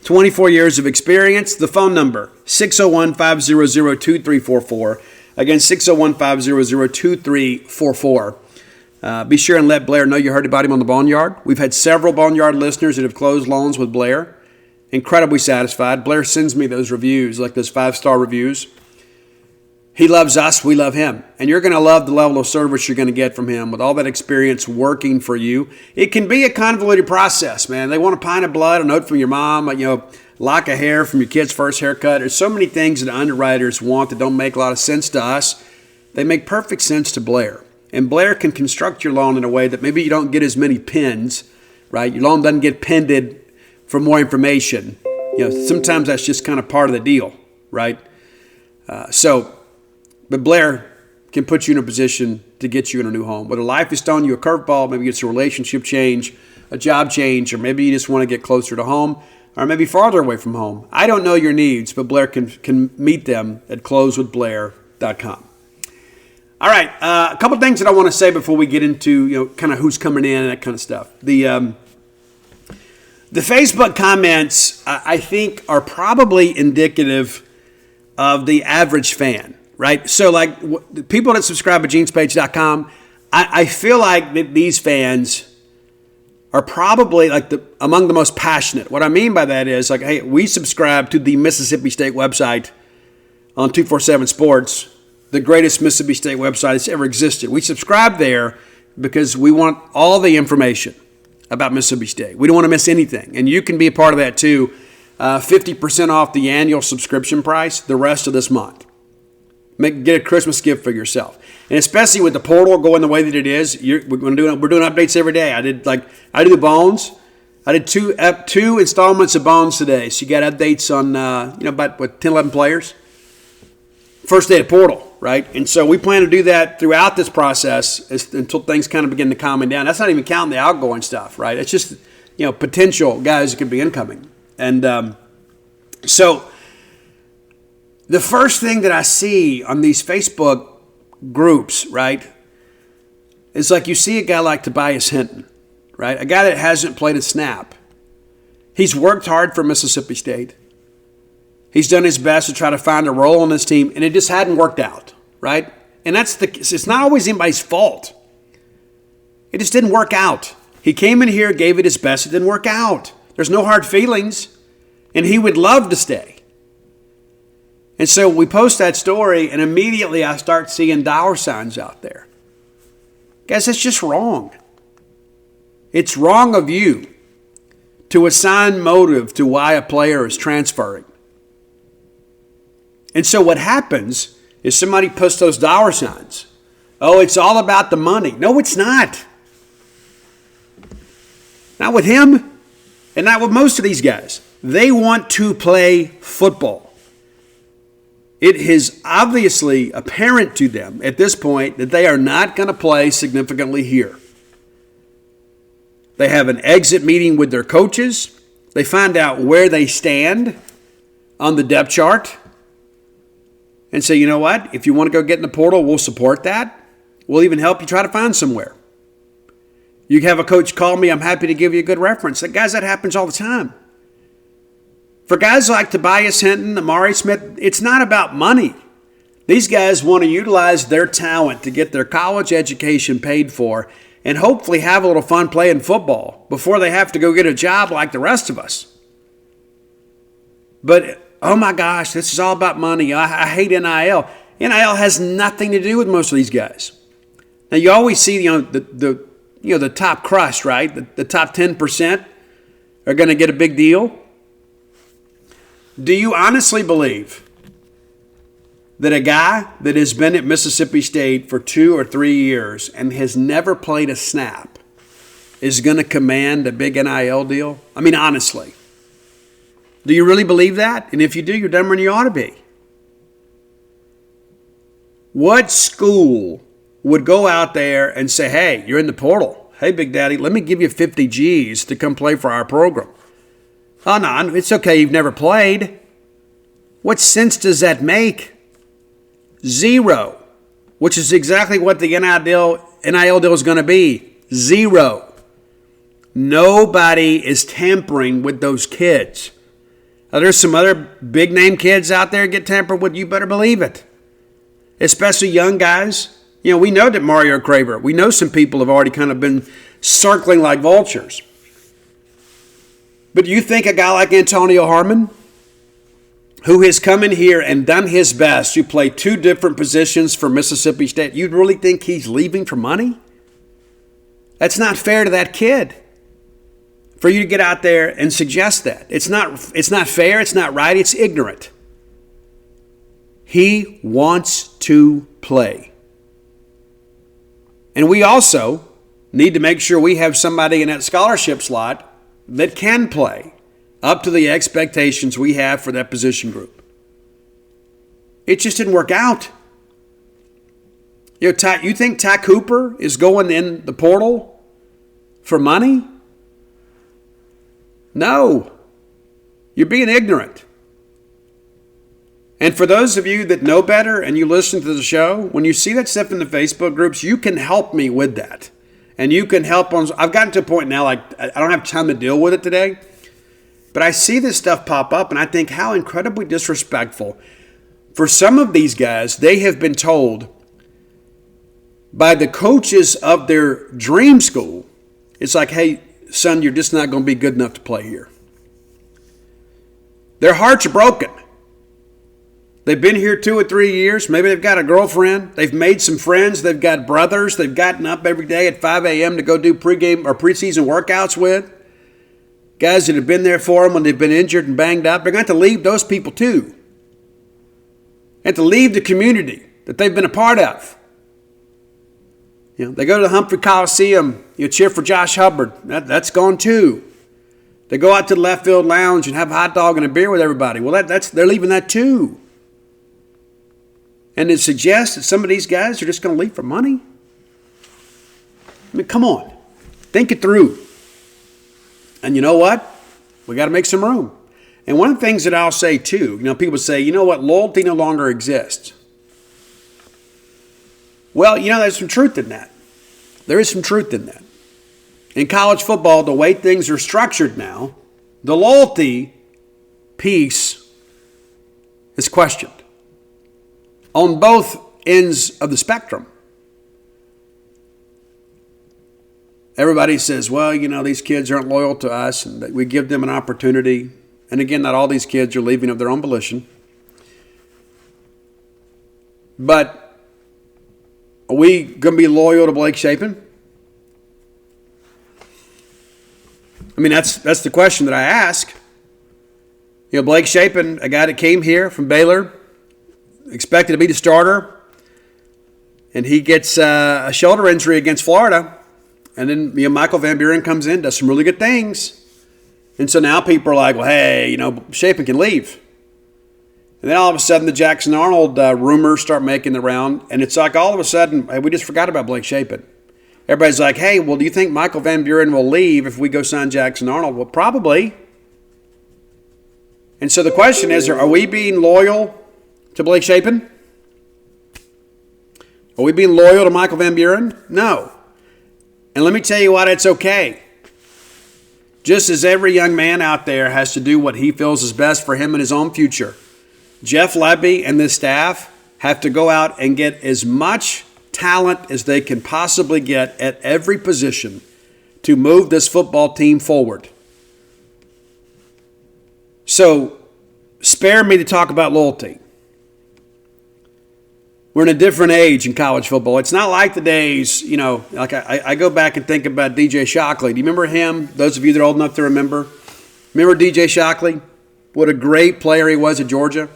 24 years of experience. The phone number, 601-500-2344. Again, 601-500-2344. Be sure and let Blair know you heard about him on the Boneyard. We've had several Boneyard listeners that have closed loans with Blair. Incredibly satisfied. Blair sends me those reviews, like those 5-star reviews. He loves us. We love him. And you're going to love the level of service you're going to get from him with all that experience working for you. It can be a convoluted process, man. They want a pint of blood, a note from your mom, lock of hair from your kid's first haircut. There's so many things that underwriters want that don't make a lot of sense to us. They make perfect sense to Blair. And Blair can construct your loan in a way that maybe you don't get as many pins, right? Your loan doesn't get pinned for more information. Sometimes that's just kind of part of the deal, right? But Blair can put you in a position to get you in a new home. Whether life is throwing you a curveball, maybe it's a relationship change, a job change, or maybe you just want to get closer to home, or maybe farther away from home. I don't know your needs, but Blair can meet them at closewithblair.com. All right, a couple things that I want to say before we get into kind of who's coming in and that kind of stuff. The Facebook comments, I think, are probably indicative of the average fan, right? So, like, the people that subscribe to genespage.com, I feel like that these fans are probably like among the most passionate. What I mean by that is, like, hey, we subscribe to the Mississippi State website on 247 Sports, the greatest Mississippi State website that's ever existed. We subscribe there because we want all the information about Mississippi State. We don't want to miss anything. And you can be a part of that too. 50% off the annual subscription price the rest of this month. Get a Christmas gift for yourself. And especially with the portal going the way that it is, we're doing updates every day. I do the Bones. I did two installments of Bones today. So you got updates on about 10, 11 players. First day of portal, right? And so we plan to do that throughout this process until things kind of begin to calm down. That's not even counting the outgoing stuff, right? It's just potential guys that could be incoming. And so the first thing that I see on these Facebook groups, right, is like you see a guy like Tobias Hinton, right? A guy that hasn't played a snap. He's worked hard for Mississippi State. He's done his best to try to find a role on this team, and it just hadn't worked out, right? And it's not always anybody's fault. It just didn't work out. He came in here, gave it his best. It didn't work out. There's no hard feelings. And he would love to stay. And so we post that story, and immediately I start seeing dollar signs out there. Guys, that's just wrong. It's wrong of you to assign motive to why a player is transferring. And so what happens is somebody puts those dollar signs. Oh, it's all about the money. No, it's not. Not with him, and not with most of these guys. They want to play football. It is obviously apparent to them at this point that they are not going to play significantly here. They have an exit meeting with their coaches. They find out where they stand on the depth chart and say, you know what? If you want to go get in the portal, we'll support that. We'll even help you try to find somewhere. You have a coach call me, I'm happy to give you a good reference. Guys, that happens all the time. For guys like Tobias Hinton, Amari Smith, it's not about money. These guys want to utilize their talent to get their college education paid for and hopefully have a little fun playing football before they have to go get a job like the rest of us. But, oh my gosh, this is all about money. I hate NIL. NIL has nothing to do with most of these guys. Now, you always see the top crust, right? The top 10% are going to get a big deal. Do you honestly believe that a guy that has been at Mississippi State for 2 or 3 years and has never played a snap is going to command a big NIL deal? I mean, honestly. Do you really believe that? And if you do, you're dumber than you ought to be. What school would go out there and say, hey, you're in the portal. Hey, Big Daddy, let me give you 50 G's to come play for our program. Oh, no, it's okay. You've never played. What sense does that make? Zero, which is exactly what the NIL deal is going to be. Zero. Nobody is tampering with those kids. Now, there's some other big-name kids out there get tampered with. You better believe it. Especially young guys. You know, we know that Mario Craver. We know some people have already kind of been circling like vultures. But do you think a guy like Antonio Harmon, who has come in here and done his best to play 2 different positions for Mississippi State, you'd really think he's leaving for money? That's not fair to that kid for you to get out there and suggest that. It's not fair, it's not right, it's ignorant. He wants to play. And we also need to make sure we have somebody in that scholarship slot that can play up to the expectations we have for that position group. It just didn't work out. You think Ty Cooper is going in the portal for money? No. You're being ignorant. And for those of you that know better and you listen to the show, when you see that stuff in the Facebook groups, you can help me with that. And you can help on. I've gotten to a point now, like, I don't have time to deal with it today. But I see this stuff pop up, and I think how incredibly disrespectful. For some of these guys, they have been told by the coaches of their dream school, it's like, hey, son, you're just not going to be good enough to play here. Their hearts are broken. They've been here 2 or 3 years. Maybe they've got a girlfriend. They've made some friends. They've got brothers. They've gotten up every day at 5 a.m. to go do pregame or preseason workouts with. Guys that have been there for them when they've been injured and banged up. They're going to have to leave those people too. They have to leave the community that they've been a part of. You know, they go to the Humphrey Coliseum, cheer for Josh Hubbard. That's gone too. They go out to the left field lounge and have a hot dog and a beer with everybody. Well, they're leaving that too. And to suggest that some of these guys are just going to leave for money? I mean, come on. Think it through. And you know what? We got to make some room. And one of the things that I'll say too, people say, you know what, loyalty no longer exists. Well, there's some truth in that. There is some truth in that. In college football, the way things are structured now, the loyalty piece is questioned on both ends of the spectrum. everybody says, well, these kids aren't loyal to us, and that we give them an opportunity. And again, not all these kids are leaving of their own volition. But are we going to be loyal to Blake Shapen? I mean, that's the question that I ask. Blake Shapen, a guy that came here from Baylor, expected to be the starter, and he gets a shoulder injury against Florida. And then Michael Van Buren comes in, does some really good things. And so now people are like, well, hey, Shapen can leave. And then all of a sudden the Jackson Arnold rumors start making the round. And it's like all of a sudden, hey, we just forgot about Blake Shapen. Everybody's like, hey, well, do you think Michael Van Buren will leave if we go sign Jackson Arnold? Well, probably. And so the question is, are we being loyal to Blake Shapen? Are we being loyal to Michael Van Buren? No. And let me tell you why that's okay. Just as every young man out there has to do what he feels is best for him and his own future, Jeff Lebby and this staff have to go out and get as much talent as they can possibly get at every position to move this football team forward. So, spare me to talk about loyalty. We're in a different age in college football. It's not like the days, like I go back and think about DJ Shockley. Do you remember him? Those of you that are old enough to remember. Remember DJ Shockley? What a great player he was at Georgia.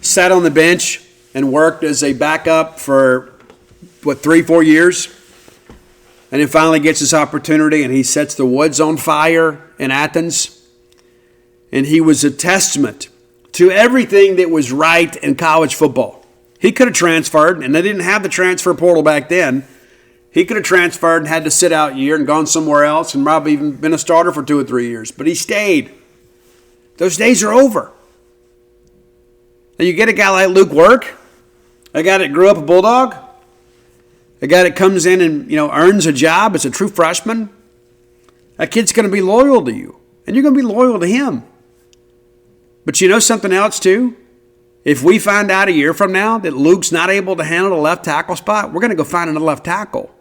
Sat on the bench and worked as a backup for, 3-4 years? And then finally gets his opportunity and he sets the woods on fire in Athens. And he was a testament to everything that was right in college football. He could have transferred, and they didn't have the transfer portal back then. He could have transferred and had to sit out a year and gone somewhere else and probably even been a starter for 2 or 3 years. But he stayed. Those days are over. And you get a guy like Luke Work, a guy that grew up a Bulldog, a guy that comes in and earns a job as a true freshman. That kid's going to be loyal to you, and you're going to be loyal to him. But you know something else too? If we find out a year from now that Luke's not able to handle the left tackle spot, we're going to go find another left tackle.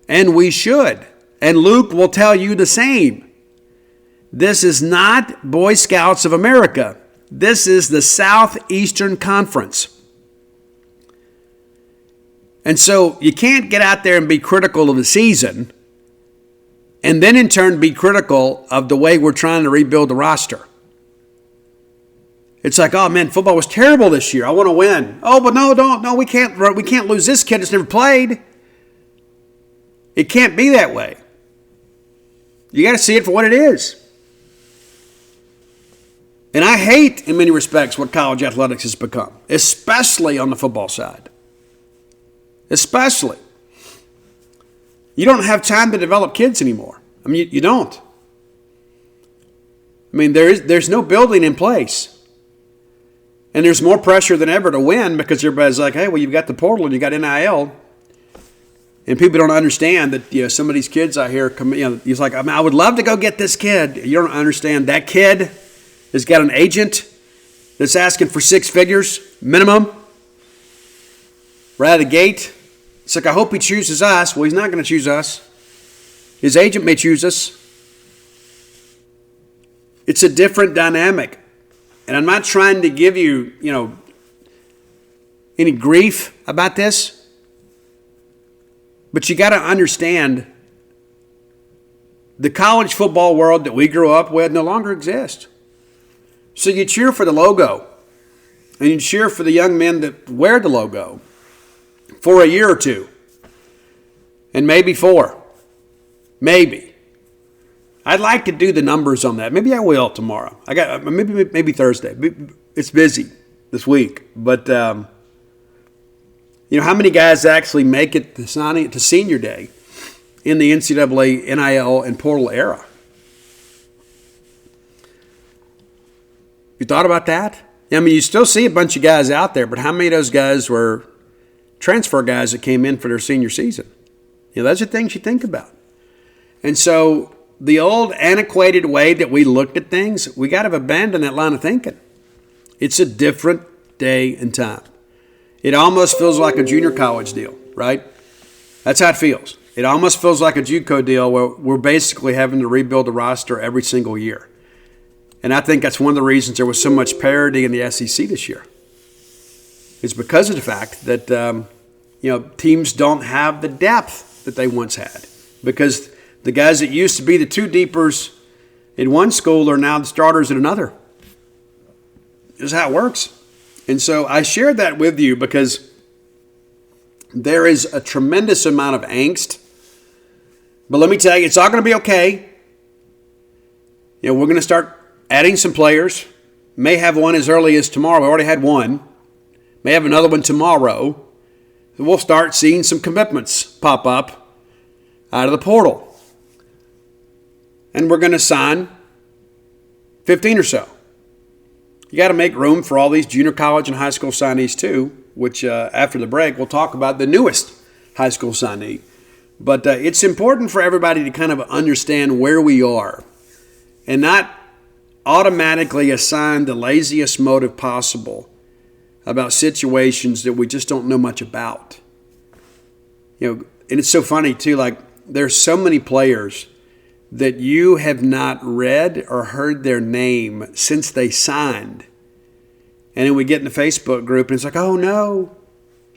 And we should. And Luke will tell you the same. This is not Boy Scouts of America. This is the Southeastern Conference. And so you can't get out there and be critical of the season and then in turn be critical of the way we're trying to rebuild the roster. It's like, oh man, football was terrible this year. I want to win. Oh, but no, we can't lose this kid that's never played. It can't be that way. You got to see it for what it is. And I hate, in many respects, what college athletics has become, especially on the football side. Especially. You don't have time to develop kids anymore. I mean, you don't. I mean, there's no building in place. And there's more pressure than ever to win because everybody's like, hey, well, you've got the portal and you got NIL. And people don't understand that, some of these kids out here, he's like, I would love to go get this kid. You don't understand. That kid has got an agent that's asking for 6 figures minimum right out of the gate. It's like, I hope he chooses us. Well, he's not going to choose us. His agent may choose us. It's a different dynamic. And I'm not trying to give you, any grief about this. But you got to understand the college football world that we grew up with no longer exists. So you cheer for the logo. And you cheer for the young men that wear the logo for a year or two. And maybe 4. Maybe. I'd like to do the numbers on that. Maybe I will tomorrow. I got maybe Thursday. It's busy this week, but how many guys actually make it to senior day in the NCAA, NIL, and portal era? You thought about that? I mean, you still see a bunch of guys out there, but how many of those guys were transfer guys that came in for their senior season? Those are things you think about. And so the old antiquated way that we looked at things, we got to abandon that line of thinking. It's a different day and time. It almost feels like a junior college deal, right? That's how it feels. It almost feels like a JUCO deal where we're basically having to rebuild the roster every single year. And I think that's one of the reasons there was so much parity in the SEC this year. It's because of the fact that teams don't have the depth that they once had. Because the guys that used to be the two deepers in one school are now the starters in another. This is how it works. And so I shared that with you because there is a tremendous amount of angst. But let me tell you, it's all going to be okay. We're going to start adding some players. May have one as early as tomorrow. We already had one. May have another one tomorrow. We'll start seeing some commitments pop up out of the portal. And we're going to sign 15 or so. You got to make room for all these junior college and high school signees too, which after the break we'll talk about the newest high school signee. But it's important for everybody to kind of understand where we are and not automatically assign the laziest motive possible about situations that we just don't know much about. And it's so funny too, like there's so many players that you have not read or heard their name since they signed. And then we get in the Facebook group and it's like, oh no,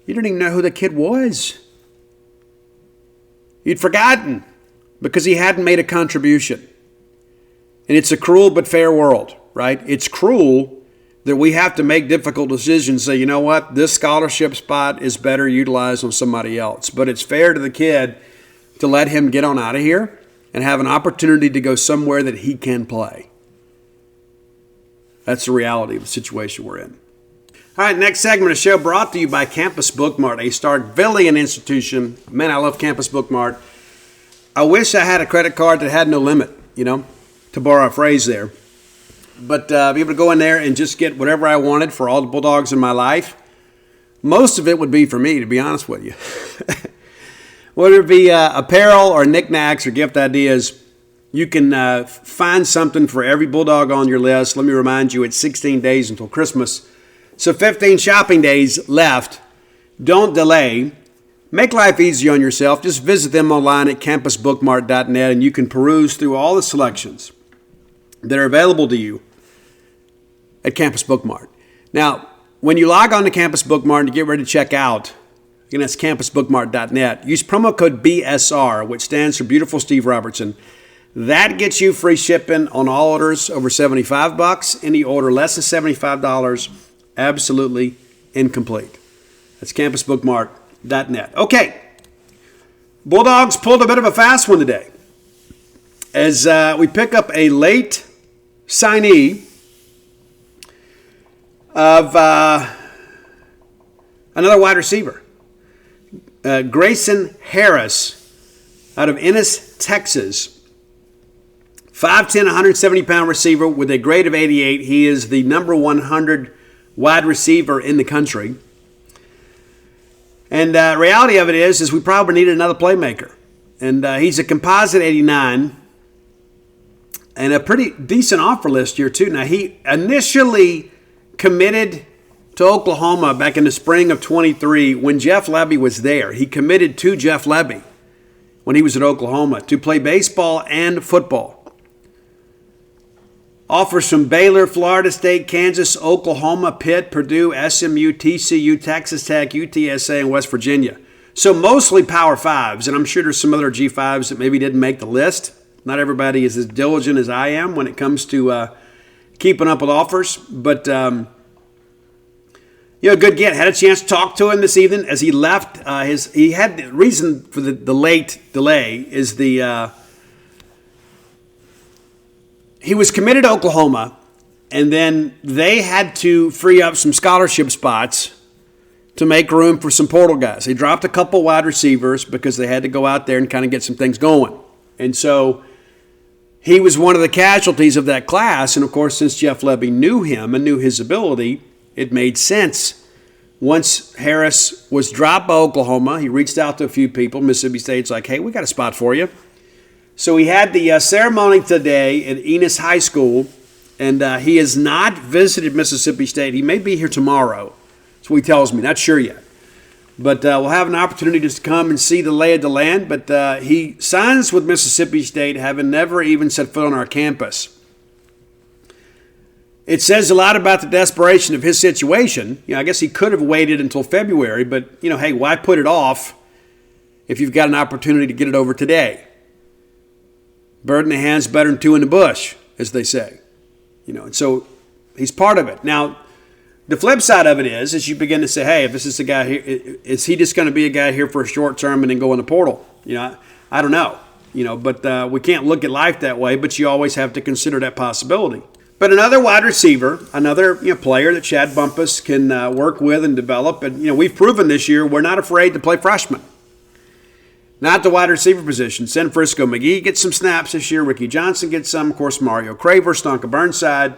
you didn't even know who the kid was. You'd forgotten because he hadn't made a contribution. And it's a cruel but fair world, right? It's cruel that we have to make difficult decisions, say, you know what, this scholarship spot is better utilized on somebody else. But it's fair to the kid to let him get on out of here and have an opportunity to go somewhere that he can play. That's the reality of the situation we're in. All right, next segment of the show brought to you by Campus Bookmart, a Starkvillian institution. Man, I love Campus Bookmart. I wish I had a credit card that had no limit, to borrow a phrase there. But be able to go in there and just get whatever I wanted for all the Bulldogs in my life. Most of it would be for me, to be honest with you. Whether it be apparel or knickknacks or gift ideas, you can find something for every Bulldog on your list. Let me remind you, it's 16 days until Christmas. So 15 shopping days left. Don't delay. Make life easy on yourself. Just visit them online at campusbookmart.net and you can peruse through all the selections that are available to you at Campus Bookmart. Now, when you log on to Campus Bookmart and you get ready to check out, again, that's campusbookmart.net. Use promo code BSR, which stands for Beautiful Steve Robertson. That gets you free shipping on all orders over $75. Any order less than $75, absolutely incomplete. That's campusbookmart.net. Okay, Bulldogs pulled a bit of a fast one today as we pick up a late signee of another wide receiver. Grayson Harris out of Ennis, Texas. 5'10", 170-pound receiver with a grade of 88. He is the number 100 wide receiver in the country. And reality of it is we probably needed another playmaker. And he's a composite 89 and a pretty decent offer list here too. Now, he initially committed to Oklahoma back in the spring of 23 when Jeff Lebby was there. He committed to Jeff Lebby when he was at Oklahoma to play baseball and football. Offers from Baylor, Florida State, Kansas, Oklahoma, Pitt, Purdue, SMU, TCU, Texas Tech, UTSA, and West Virginia. So mostly Power Fives, and I'm sure there's some other G5s that maybe didn't make the list. Not everybody is as diligent as I am when it comes to keeping up with offers. But, good get. Had a chance to talk to him this evening as he left. He had the reason for the late delay is he was committed to Oklahoma, and then they had to free up some scholarship spots to make room for some portal guys. They dropped a couple wide receivers because they had to go out there and kind of get some things going. And so he was one of the casualties of that class. And, of course, since Jeff Lebby knew him and knew his ability, it made sense. Once Harris was dropped by Oklahoma, he reached out to a few people. Mississippi State's like, hey, we got a spot for you. So he had the ceremony today at Enos High School, and he has not visited Mississippi State. He may be here tomorrow. That's what he tells me. Not sure yet. But we'll have an opportunity just to come and see the lay of the land. But he signs with Mississippi State, having never even set foot on our campus. It says a lot about the desperation of his situation. I guess he could have waited until February, but, hey, why put it off if you've got an opportunity to get it over today? Bird in the hand's better than two in the bush, as they say. And so he's part of it. Now, the flip side of it is you begin to say, hey, if this is the guy here, is he just going to be a guy here for a short term and then go in the portal? I don't know. But we can't look at life that way, but you always have to consider that possibility. But another wide receiver, another player that Chad Bumpus can work with and develop. And, we've proven this year we're not afraid to play freshmen. Not the wide receiver position. San Frisco McGee gets some snaps this year. Ricky Johnson gets some. Of course, Mario Craver, Stonka Burnside.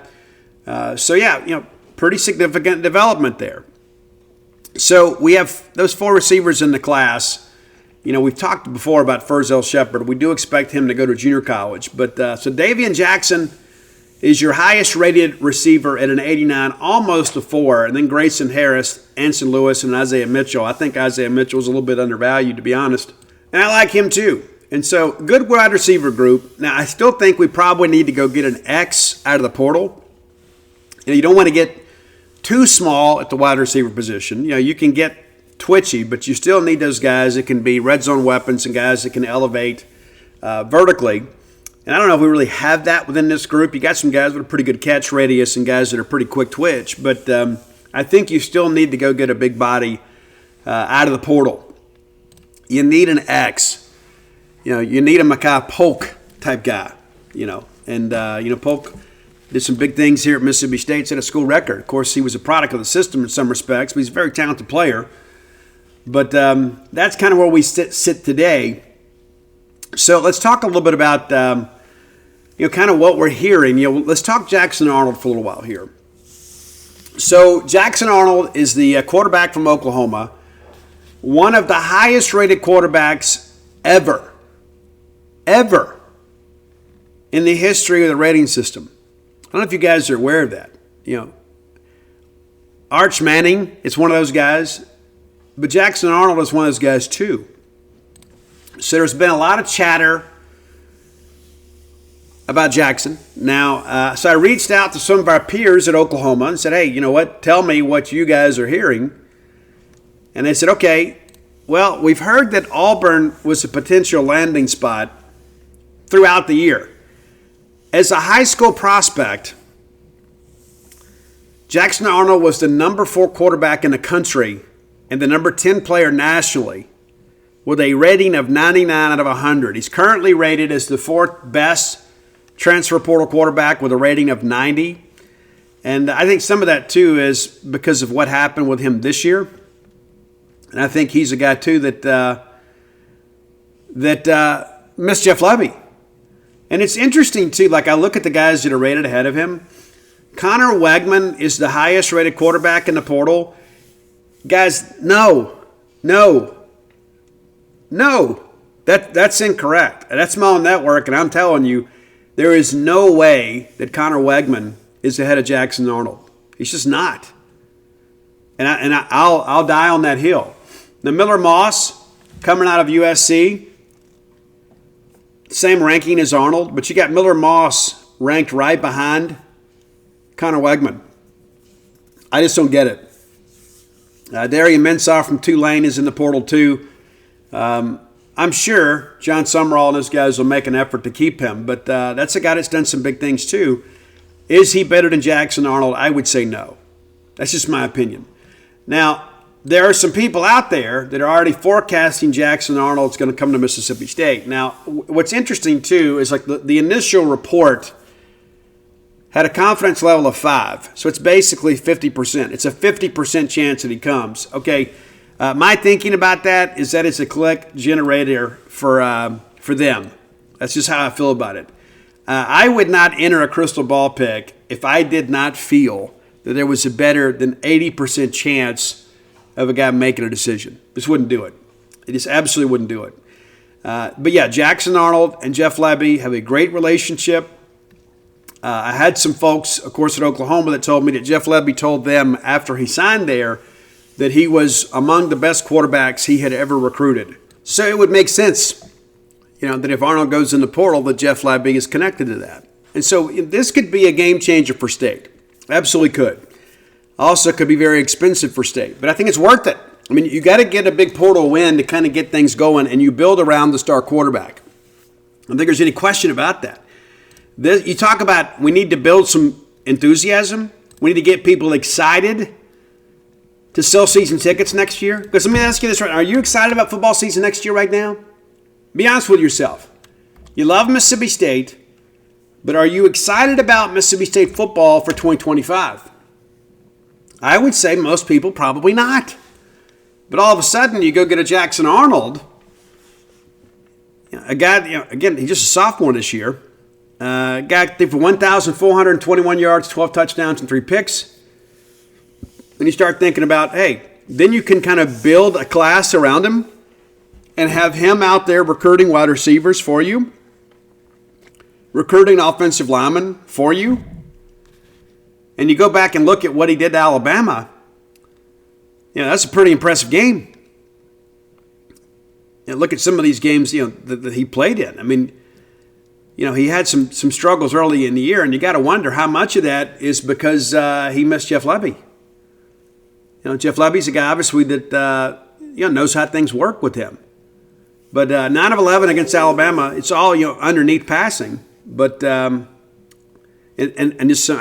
Pretty significant development there. So we have those 4 receivers in the class. We've talked before about Ferzel Shepard. We do expect him to go to junior college. But so Davian Jackson is your highest rated receiver at an 89, almost a 4. And then Grayson Harris, Anson Lewis, and Isaiah Mitchell. I think Isaiah Mitchell is a little bit undervalued, to be honest. And I like him too. And so good wide receiver group. Now, I still think we probably need to go get an X out of the portal. You don't want to get too small at the wide receiver position. You can get twitchy, but you still need those guys that can be red zone weapons and guys that can elevate vertically. And I don't know if we really have that within this group. You got some guys with a pretty good catch radius and guys that are pretty quick twitch. But I think you still need to go get a big body out of the portal. You need an X. You need a Mekhi Polk type guy. And Polk did some big things here at Mississippi State, set a school record. Of course, he was a product of the system in some respects, but he's a very talented player. But that's kind of where we sit today. So let's talk a little bit about, kind of what we're hearing. Let's talk Jackson Arnold for a little while here. So Jackson Arnold is the quarterback from Oklahoma, one of the highest rated quarterbacks ever in the history of the rating system. I don't know if you guys are aware of that. Arch Manning is one of those guys, but Jackson Arnold is one of those guys too. So there's been a lot of chatter about Jackson. Now, so I reached out to some of our peers at Oklahoma and said, hey, you know what? Tell me what you guys are hearing. And they said, okay, well, we've heard that Auburn was a potential landing spot throughout the year. As a high school prospect, Jackson Arnold was the number 4 quarterback in the country and the number 10 player nationally with a rating of 99 out of 100. He's currently rated as the 4th best transfer portal quarterback with a rating of 90. And I think some of that, too, is because of what happened with him this year. And I think he's a guy, too, that missed Jeff Lebby. And it's interesting, too, like I look at the guys that are rated ahead of him. Connor Wegman is the highest rated quarterback in the portal. Guys, no. That's incorrect. That's my own network, and I'm telling you, there is no way that Connor Wegman is ahead of Jackson Arnold. He's just not. And I'll die on that hill. Now, Miller Moss, coming out of USC, same ranking as Arnold, but you got Miller Moss ranked right behind Connor Wegman. I just don't get it. Darian Mensah from Tulane is in the portal too. I'm sure John Summerall and those guys will make an effort to keep him, but that's a guy that's done some big things too. Is he better than Jackson Arnold? I would say no. That's just my opinion. Now, there are some people out there that are already forecasting Jackson Arnold's going to come to Mississippi State. Now, what's interesting too is like the initial report had a confidence level of 5. So it's basically 50%. It's a 50% chance that he comes. Okay, my thinking about that is that it's a click generator for them. That's just how I feel about it. I would not enter a crystal ball pick if I did not feel that there was a better than 80% chance of a guy making a decision. Just wouldn't do it. It just absolutely wouldn't do it. But yeah, Jackson Arnold and Jeff Lebby have a great relationship. I had some folks, of course, at Oklahoma that told me that Jeff Lebby told them after he signed there that he was among the best quarterbacks he had ever recruited. So it would make sense, that if Arnold goes in the portal, that Jeff Labby is connected to that. And so this could be a game changer for State. Absolutely could. Also could be very expensive for State, but I think it's worth it. I mean, you got to get a big portal win to kind of get things going, and you build around the star quarterback. I don't think there's any question about that. You talk about we need to build some enthusiasm. We need to get people excited to sell season tickets next year. Because let me ask you this right now. Are you excited about football season next year right now? Be honest with yourself. You love Mississippi State, but are you excited about Mississippi State football for 2025? I would say most people probably not. But all of a sudden, you go get a Jackson Arnold, a guy, again, he's just a sophomore this year. Guy threw for 1,421 yards, 12 touchdowns, and 3 picks. And you start thinking about, hey, then you can kind of build a class around him and have him out there recruiting wide receivers for you, recruiting offensive linemen for you. And you go back and look at what he did to Alabama. That's a pretty impressive game. Look at some of these games, that he played in. I mean, he had some struggles early in the year, and you got to wonder how much of that is because he missed Jeff Lebby. Jeff Lebby's a guy, obviously, that knows how things work with him. But 9 of 11 against Alabama, it's all underneath passing. But I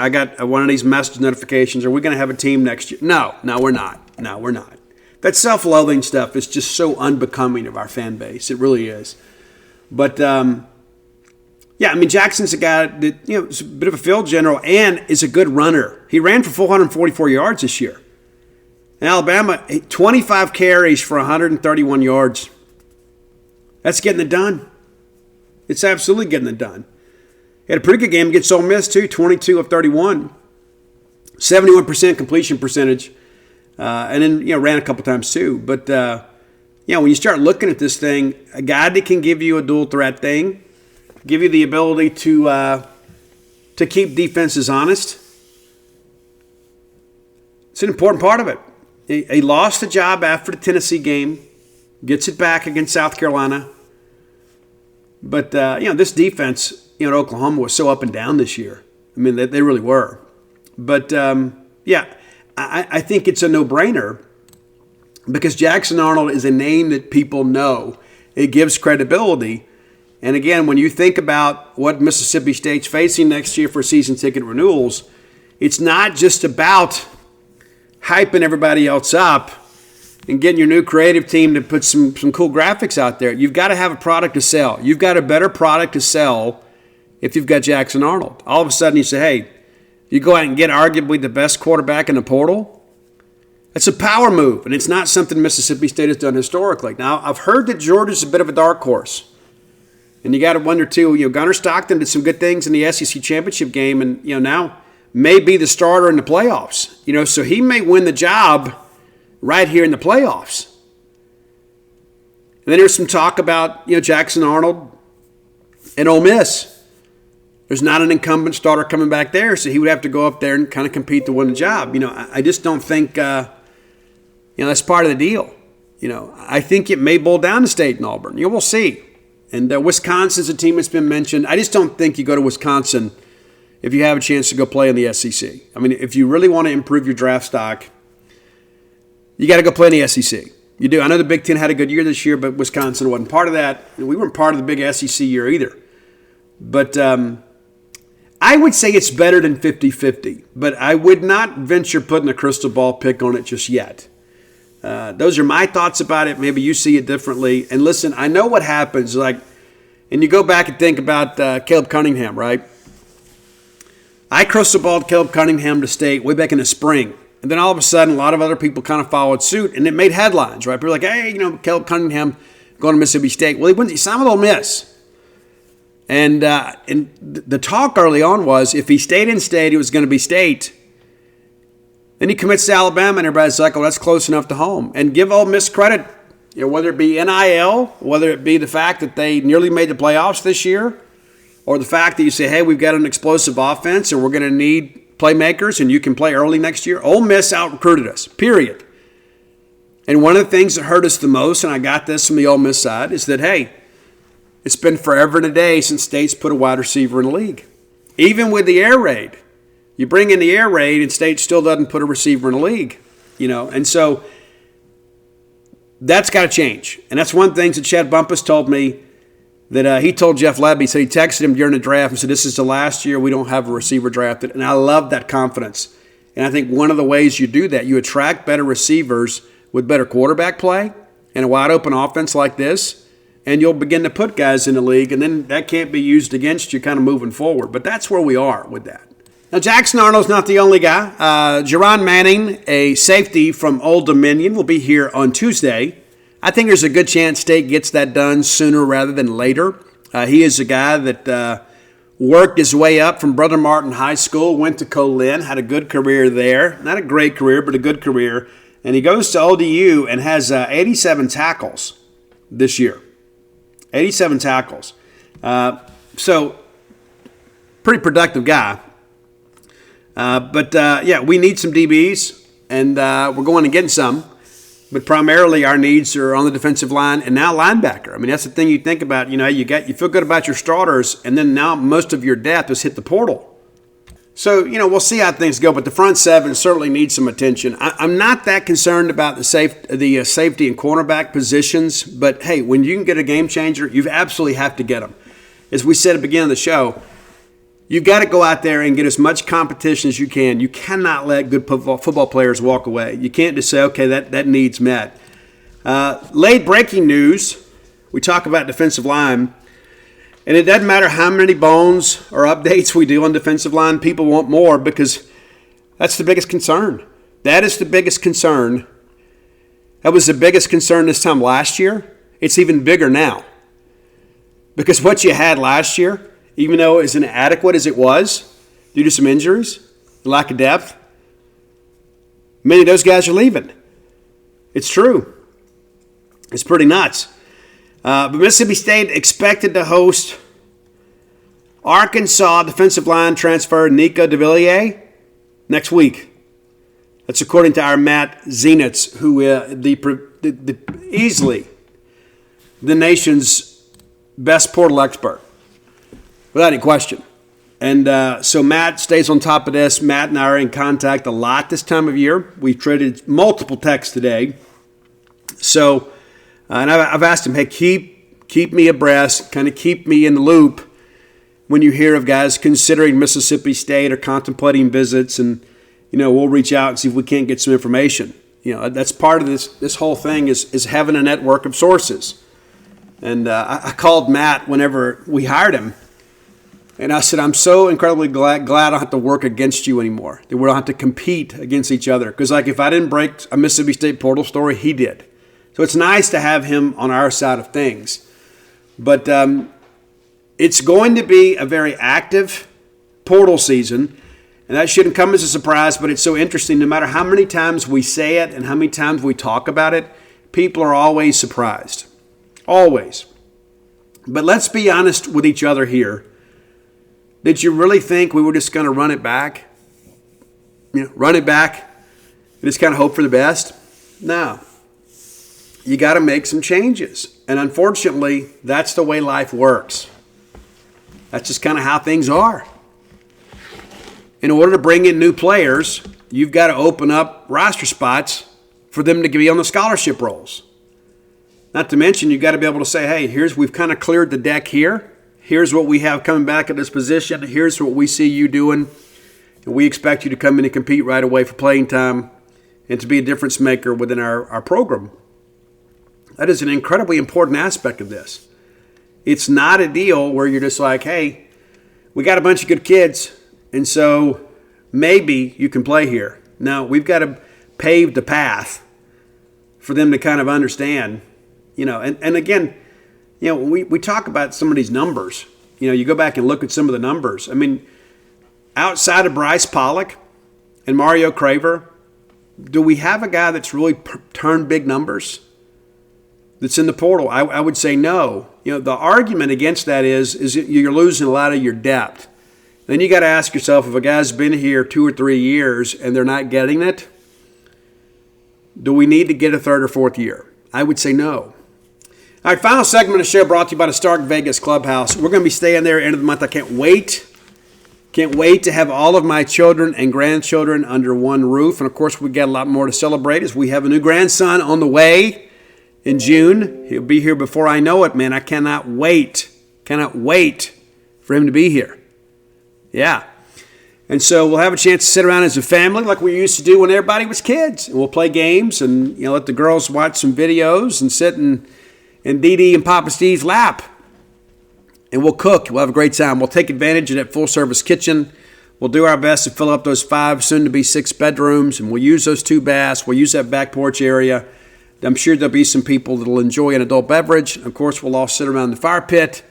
got one of these message notifications. Are we going to have a team next year? No, we're not. No, we're not. That self-loathing stuff is just so unbecoming of our fan base. It really is. But, Jackson's a guy that, is a bit of a field general and is a good runner. He ran for 444 yards this year. In Alabama, 25 carries for 131 yards. That's getting it done. It's absolutely getting it done. He had a pretty good game against Ole Miss, too, 22 of 31. 71% completion percentage. And then, ran a couple times, too. But, when you start looking at this thing, a guy that can give you a dual threat thing, give you the ability to keep defenses honest, it's an important part of it. He lost the job after the Tennessee game, gets it back against South Carolina. But, this defense, at Oklahoma was so up and down this year. I mean, they really were. But, I think it's a no-brainer because Jackson Arnold is a name that people know. It gives credibility. And, again, when you think about what Mississippi State's facing next year for season ticket renewals, it's not just about hyping everybody else up and getting your new creative team to put some cool graphics out there. You've got to have a product to sell. You've got a better product to sell if you've got Jackson Arnold. All of a sudden you say, hey, you go out and get arguably the best quarterback in the portal. That's a power move, and it's not something Mississippi State has done historically. Now, I've heard that Georgia's a bit of a dark horse. And you got to wonder, too, Gunnar Stockton did some good things in the SEC championship game and, now may be the starter in the playoffs. So he may win the job right here in the playoffs. And then there's some talk about, Jackson Arnold and Ole Miss. There's not an incumbent starter coming back there, so he would have to go up there and kind of compete to win the job. I just don't think, that's part of the deal. I think it may boil down to State and Auburn. We'll see. And Wisconsin's a team that's been mentioned. I just don't think you go to Wisconsin if you have a chance to go play in the SEC. I mean, if you really want to improve your draft stock, you got to go play in the SEC. You do. I know the Big Ten had a good year this year, but Wisconsin wasn't part of that. And we weren't part of the big SEC year either. But I would say it's better than 50-50, but I would not venture putting a crystal ball pick on it just yet. Those are my thoughts about it. Maybe you see it differently. And listen, I know what happens. And you go back and think about Caleb Cunningham, right? I crystal balled Caleb Cunningham to State way back in the spring. And then all of a sudden, a lot of other people kind of followed suit, and it made headlines, right? People were like, hey, Caleb Cunningham going to Mississippi State. Well, he signed with Ole Miss. And the talk early on was if he stayed in State, it was going to be State. Then he commits to Alabama, and everybody's like, oh, that's close enough to home. And give Ole Miss credit, whether it be NIL, whether it be the fact that they nearly made the playoffs this year, or the fact that you say, hey, we've got an explosive offense, and we're going to need playmakers, and you can play early next year. Ole Miss out-recruited us, period. And one of the things that hurt us the most, and I got this from the Ole Miss side, is that, hey, it's been forever and a day since State's put a wide receiver in the league. Even with the air raid. You bring in the air raid and State still doesn't put a receiver in the league. And so that's got to change. And that's one of the things that Chad Bumpus told me that he told Jeff Lebby. So he texted him during the draft and said, this is the last year we don't have a receiver drafted. And I love that confidence. And I think one of the ways you do that, you attract better receivers with better quarterback play and a wide open offense like this, and you'll begin to put guys in the league, and then that can't be used against you kind of moving forward. But that's where we are with that. Now, Jackson Arnold's not the only guy. Jerron Manning, a safety from Old Dominion, will be here on Tuesday. I think there's a good chance State gets that done sooner rather than later. He is a guy that worked his way up from Brother Martin High School, went to Colin, had a good career there. Not a great career, but a good career. And he goes to ODU and has 87 tackles this year. 87 tackles. So, pretty productive guy. But we need some DBs, and we're going to get some. But primarily our needs are on the defensive line and now linebacker. I mean, that's the thing you think about. You feel good about your starters, and then now most of your depth has hit the portal. So, we'll see how things go, but the front seven certainly needs some attention. I'm not that concerned about the safety and cornerback positions, but, hey, when you can get a game changer, you absolutely have to get them. As we said at the beginning of the show, you've got to go out there and get as much competition as you can. You cannot let good football players walk away. You can't just say, okay, that need's met. Late breaking news, we talk about defensive line. And it doesn't matter how many bones or updates we do on defensive line, people want more because that's the biggest concern. That is the biggest concern. That was the biggest concern this time last year. It's even bigger now. Because what you had last year, even though it was inadequate as it was, due to some injuries, lack of depth, many of those guys are leaving. It's true. It's pretty nuts. But Mississippi State expected to host Arkansas defensive line transfer Nico DeVilliers next week. That's according to our Matt Zenitz, who easily the nation's best portal expert, without any question. And so Matt stays on top of this. Matt and I are in contact a lot this time of year. We've traded multiple texts today. So... and I've asked him, hey, keep me abreast, kind of keep me in the loop when you hear of guys considering Mississippi State or contemplating visits, and we'll reach out and see if we can't get some information. That's part of this whole thing is having a network of sources. And I called Matt whenever we hired him, and I said, I'm so incredibly glad I don't have to work against you anymore, that we don't have to compete against each other. Because if I didn't break a Mississippi State portal story, he did. So it's nice to have him on our side of things. But it's going to be a very active portal season, and that shouldn't come as a surprise, but it's so interesting. No matter how many times we say it and how many times we talk about it, people are always surprised. Always. But let's be honest with each other here. Did you really think we were just going to run it back? Run it back and just kind of hope for the best? No. You got to make some changes. And unfortunately, that's the way life works. That's just kind of how things are. In order to bring in new players, you've got to open up roster spots for them to be on the scholarship rolls. Not to mention, you've got to be able to say, hey, we've kind of cleared the deck here. Here's what we have coming back at this position. Here's what we see you doing. And we expect you to come in and compete right away for playing time and to be a difference maker within our program. That is an incredibly important aspect of this. It's not a deal where you're just like, hey, we got a bunch of good kids, and so maybe you can play here. No, we've got to pave the path for them to kind of understand, and again, when we talk about some of these numbers, you go back and look at some of the numbers. I mean, outside of Bryce Pollock and Mario Craver, do we have a guy that's really turned big numbers that's in the portal? I would say no. The argument against that is you're losing a lot of your depth. Then you got to ask yourself, if a guy's been here 2 or 3 years and they're not getting it, Do we need to get a third or fourth year? I would say no. All right, final segment of the show brought to you by the Stark Vegas Clubhouse. We're going to be staying there end of the month. I can't wait. Can't wait to have all of my children and grandchildren under one roof. And, of course, we got a lot more to celebrate as we have a new grandson on the way in June. He'll be here before I know it, man. I cannot wait. Cannot wait for him to be here. Yeah. And so we'll have a chance to sit around as a family like we used to do when everybody was kids. And we'll play games and, let the girls watch some videos and sit in Dee Dee and Papa Steve's lap. And we'll cook. We'll have a great time. We'll take advantage of that full-service kitchen. We'll do our best to fill up those 5, soon-to-be 6 bedrooms, and we'll use those 2 baths. We'll use that back porch area. I'm sure there'll be some people that will enjoy an adult beverage. Of course, we'll all sit around the fire pit.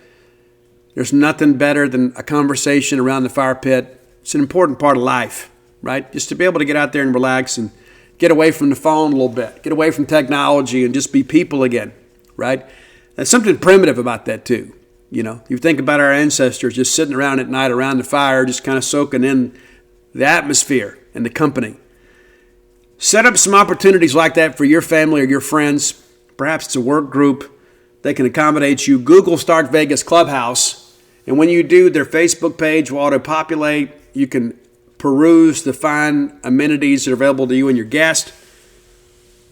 There's nothing better than a conversation around the fire pit. It's an important part of life, right? Just to be able to get out there and relax and get away from the phone a little bit, get away from technology and just be people again, right? There's something primitive about that, too. You think about our ancestors just sitting around at night around the fire, just kind of soaking in the atmosphere and the company. Set up some opportunities like that for your family or your friends. Perhaps it's a work group. They can accommodate you. Google Stark Vegas Clubhouse. And when you do, their Facebook page will auto-populate. You can peruse the fine amenities that are available to you and your guest.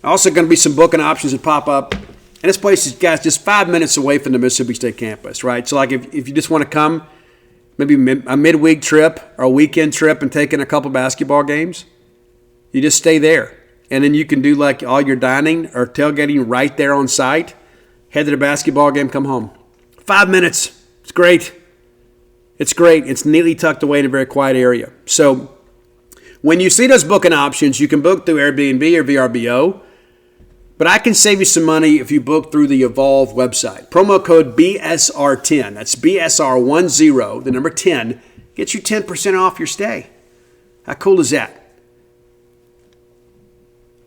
Also going to be some booking options that pop up. And this place is, guys, just 5 minutes away from the Mississippi State campus, right? So, like, if you just want to come, maybe a midweek trip or a weekend trip and take in a couple basketball games, you just stay there. And then you can do, like, all your dining or tailgating right there on site. Head to the basketball game, come home. 5 minutes. It's great. It's great. It's neatly tucked away in a very quiet area. So, when you see those booking options, you can book through Airbnb or VRBO. But I can save you some money if you book through the Evolve website. Promo code BSR10. That's BSR10, the number 10. Gets you 10% off your stay. How cool is that?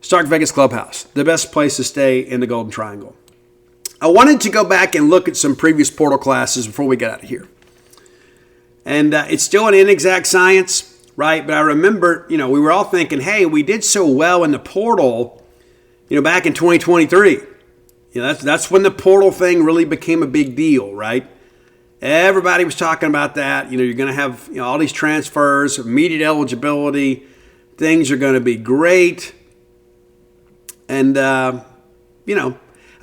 Stark Vegas Clubhouse, the best place to stay in the Golden Triangle. I wanted to go back and look at some previous portal classes before we get out of here. And it's still an inexact science, right? But I remember, we were all thinking, hey, we did so well in the portal back in 2023, that's when the portal thing really became a big deal, right? Everybody was talking about that. You're going to have all these transfers, immediate eligibility. Things are going to be great. And,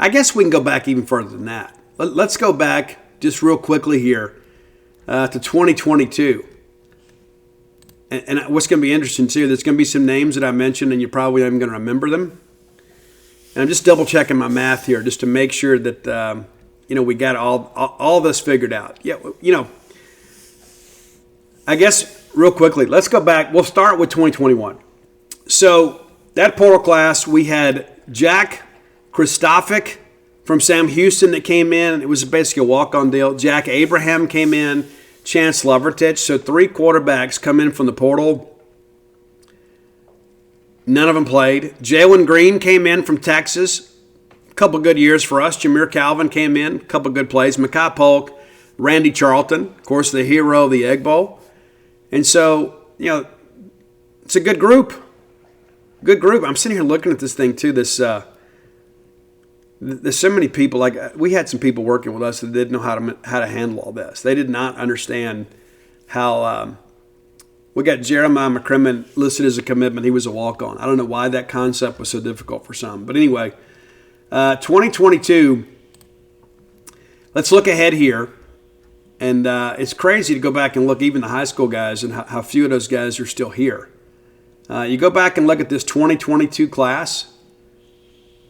I guess we can go back even further than that. Let's go back just real quickly here to 2022. And what's going to be interesting, too, there's going to be some names that I mentioned, and you're probably not even going to remember them. And I'm just double checking my math here just to make sure that, we got all this figured out. Yeah, I guess real quickly, let's go back. We'll start with 2021. So that portal class, we had Jack Kristofic from Sam Houston that came in. It was basically a walk-on deal. Jack Abraham came in. Chance Lovertich. So 3 quarterbacks come in from the portal. None of them played. Jalen Green came in from Texas. A couple good years for us. Jameer Calvin came in. A couple good plays. Mekhi Polk, Randy Charlton, of course, the hero of the Egg Bowl. And so, it's a good group. Good group. I'm sitting here looking at this thing, too. There's so many people. Like, we had some people working with us that didn't know how to handle all this. They did not understand how we got Jeremiah McCrimmon listed as a commitment. He was a walk-on. I don't know why that concept was so difficult for some. But anyway, 2022, let's look ahead here. And it's crazy to go back and look even the high school guys and how few of those guys are still here. You go back and look at this 2022 class,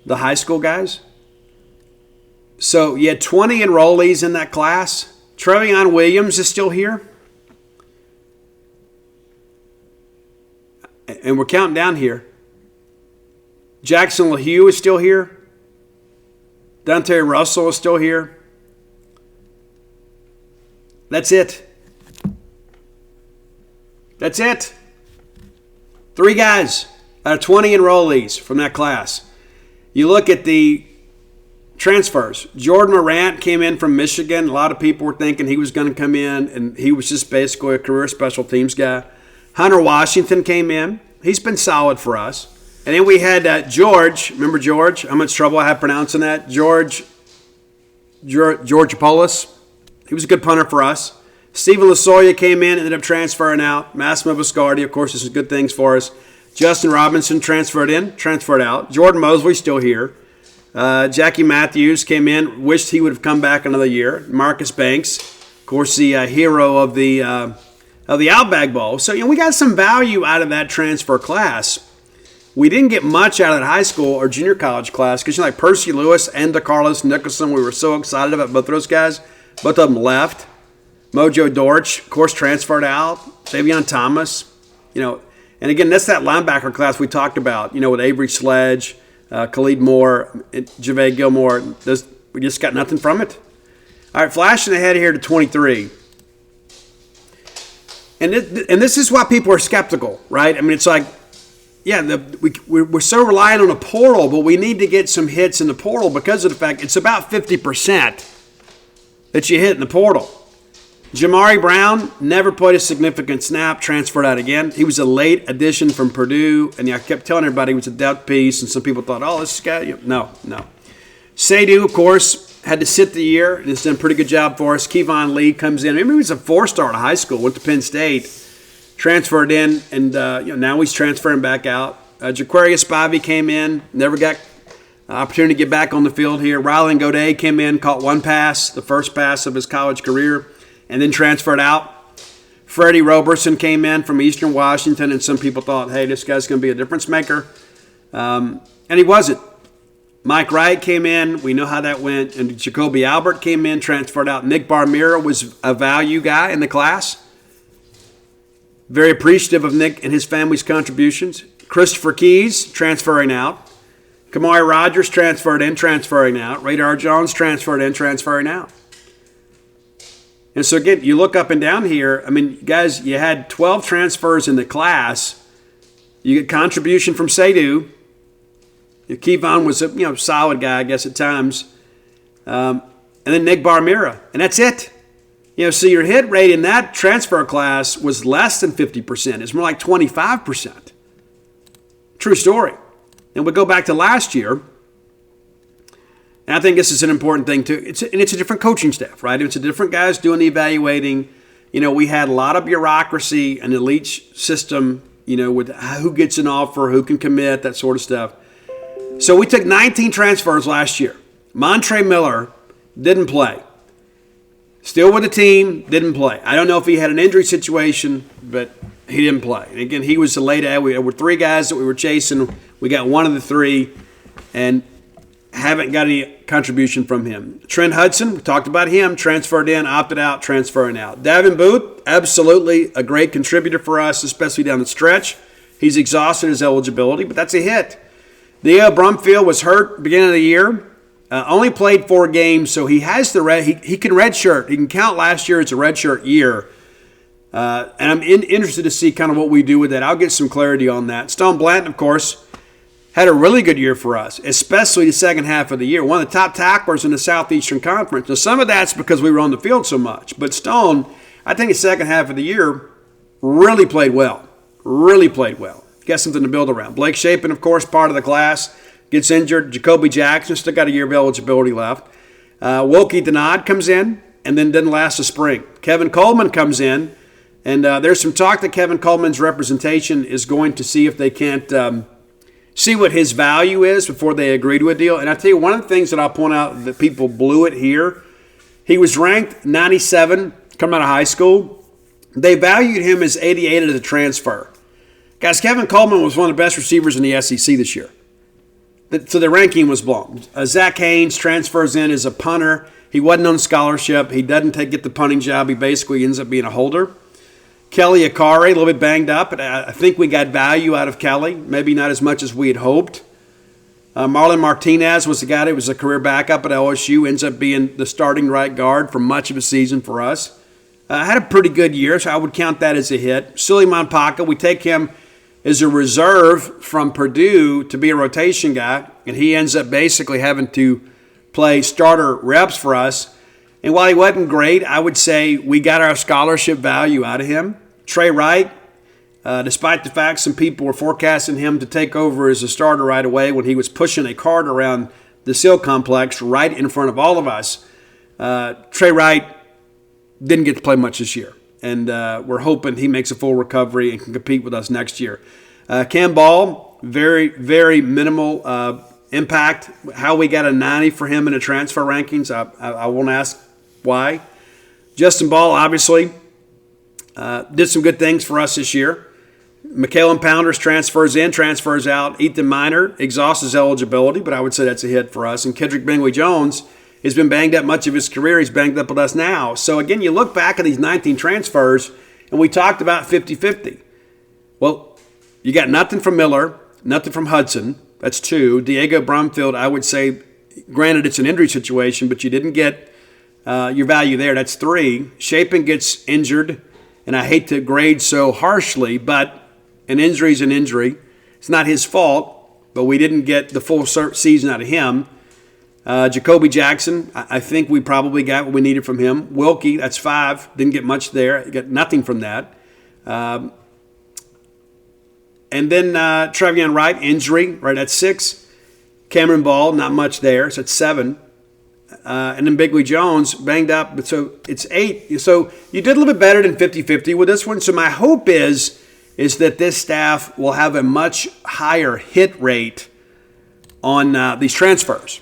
the high school guys. So you had 20 enrollees in that class. Trevion Williams is still here. And we're counting down here. Jackson LaHue is still here. Dante Russell is still here. That's it. That's it. 3 guys out of 20 enrollees from that class. You look at the transfers. Jordan Morant came in from Michigan. A lot of people were thinking he was going to come in, and he was just basically a career special teams guy. Hunter Washington came in. He's been solid for us. And then we had George. Remember George? How much trouble I had pronouncing that? George Apollos. He was a good punter for us. Stephen Lasoya came in, ended up transferring out. Massimo Biscardi, of course, this is good things for us. Justin Robinson transferred in, transferred out. Jordan Mosley still here. Jackie Matthews came in, wished he would have come back another year. Marcus Banks, of course, the hero of the Outback Bowl. So, we got some value out of that transfer class. We didn't get much out of that high school or junior college class because, like Percy Lewis and DeCarlos Nicholson, we were so excited about both of those guys. Both of them left. Mojo Dortch, of course, transferred out. Savion Thomas, and again, that's that linebacker class we talked about, with Avery Sledge, Khalid Moore, JaVale Gilmore. We just got nothing from it. All right, flashing ahead here to 23. And this is why people are skeptical, right? I mean, it's like, we're so reliant on a portal, but we need to get some hits in the portal because of the fact it's about 50% that you hit in the portal. Jamari Brown never played a significant snap, transferred out again. He was a late addition from Purdue, and I kept telling everybody he was a depth piece, and some people thought, this guy, no. Seydu, of course, had to sit the year, and has done a pretty good job for us. Kevon Lee comes in. Remember, he was a 4-star in high school, went to Penn State, transferred in, and now he's transferring back out. Jaquarius Spivey came in, never got opportunity to get back on the field here. Rylan Godet came in, caught one pass, the first pass of his college career, and then transferred out. Freddie Roberson came in from Eastern Washington, and some people thought, hey, this guy's going to be a difference maker. And he wasn't. Mike Wright came in. We know how that went. And Jacoby Albert came in, transferred out. Nick Barmira was a value guy in the class. Very appreciative of Nick and his family's contributions. Christopher Keys transferring out. Kamari Rogers transferred in, transferring out. Radar Jones transferred in, transferring out. And so, again, you look up and down here. I mean, guys, you had 12 transfers in the class. You get contribution from Seydu. Kevon was a solid guy, I guess, at times. And then Nick Barmira. And that's it. So your hit rate in that transfer class was less than 50%. It's more like 25%. True story. And we go back to last year, and I think this is an important thing too. It's a different coaching staff, right? It's a different guys doing the evaluating. We had a lot of bureaucracy and elite system, with who gets an offer, who can commit, that sort of stuff. So we took 19 transfers last year. Montre Miller didn't play. Still with the team, didn't play. I don't know if he had an injury situation, but he didn't play. And again, he was the late ad. We were 3 guys that we were chasing. We got one of the 3 and haven't got any contribution from him. Trent Hudson, we talked about him, transferred in, opted out, transferring out. Davin Booth, absolutely a great contributor for us, especially down the stretch. He's exhausted his eligibility, but that's a hit. Theo Brumfield was hurt beginning of the year. Only played 4 games, so he has the he can redshirt. He can count last year as a redshirt year. And I'm interested to see kind of what we do with that. I'll get some clarity on that. Stone Blanton, of course, had a really good year for us, especially the second half of the year. One of the top tacklers in the Southeastern Conference. Now, some of that's because we were on the field so much. But Stone, I think the second half of the year, really played well. Really played well. Got something to build around. Blake Shapen, of course, part of the class, gets injured. Jacoby Jackson still got a year of eligibility left. Wilkie Denard comes in and then doesn't last the spring. Kevin Coleman comes in, and there's some talk that Kevin Coleman's representation is going to see if they can't see what his value is before they agree to a deal. And I tell you, one of the things that I'll point out that people blew it here, he was ranked 97 coming out of high school. They valued him as 88 at the transfer. Guys, Kevin Coleman was one of the best receivers in the SEC this year. So the ranking was blown. Zach Haynes transfers in as a punter. He wasn't on scholarship. He doesn't get the punting job. He basically ends up being a holder. Kelly Akare, a little bit banged up, but I think we got value out of Kelly. Maybe not as much as we had hoped. Marlon Martinez was the guy that was a career backup at LSU, ends up being the starting right guard for much of the season for us. Had a pretty good year, so I would count that as a hit. Suleiman Paka, we take him as a reserve from Purdue to be a rotation guy, and he ends up basically having to play starter reps for us. And while he wasn't great, I would say we got our scholarship value out of him. Trey Wright, Despite the fact some people were forecasting him to take over as a starter right away when he was pushing a cart around the SEAL complex right in front of all of us, Trey Wright didn't get to play much this year. And we're hoping he makes a full recovery and can compete with us next year. Cam Ball, very, very minimal impact. How we got a 90 for him in the transfer rankings, I won't ask why. Justin Ball, obviously, did some good things for us this year. McKellen Pounders transfers in, transfers out. Ethan Minor exhausts his eligibility, but I would say that's a hit for us. And Kendrick Bingley-Jones has been banged up much of his career. He's banged up with us now. So, again, you look back at these 19 transfers, and we talked about 50-50. Well, you got nothing from Miller, nothing from Hudson. That's 2. Diego Brumfield, I would say, granted it's an injury situation, but you didn't get your value there. That's 3. Shapen gets injured, and I hate to grade so harshly, but an injury is an injury. It's not his fault, but we didn't get the full season out of him. Jacoby Jackson, I think we probably got what we needed from him. Wilkie, that's 5. Didn't get much there. Got nothing from that. And then Trevion Wright, injury, right at 6. Cameron Ball, not much there, so it's 7. And then Bigley Jones, banged up, so it's 8. So you did a little bit better than 50-50 with this one. So my hope is that this staff will have a much higher hit rate on these transfers.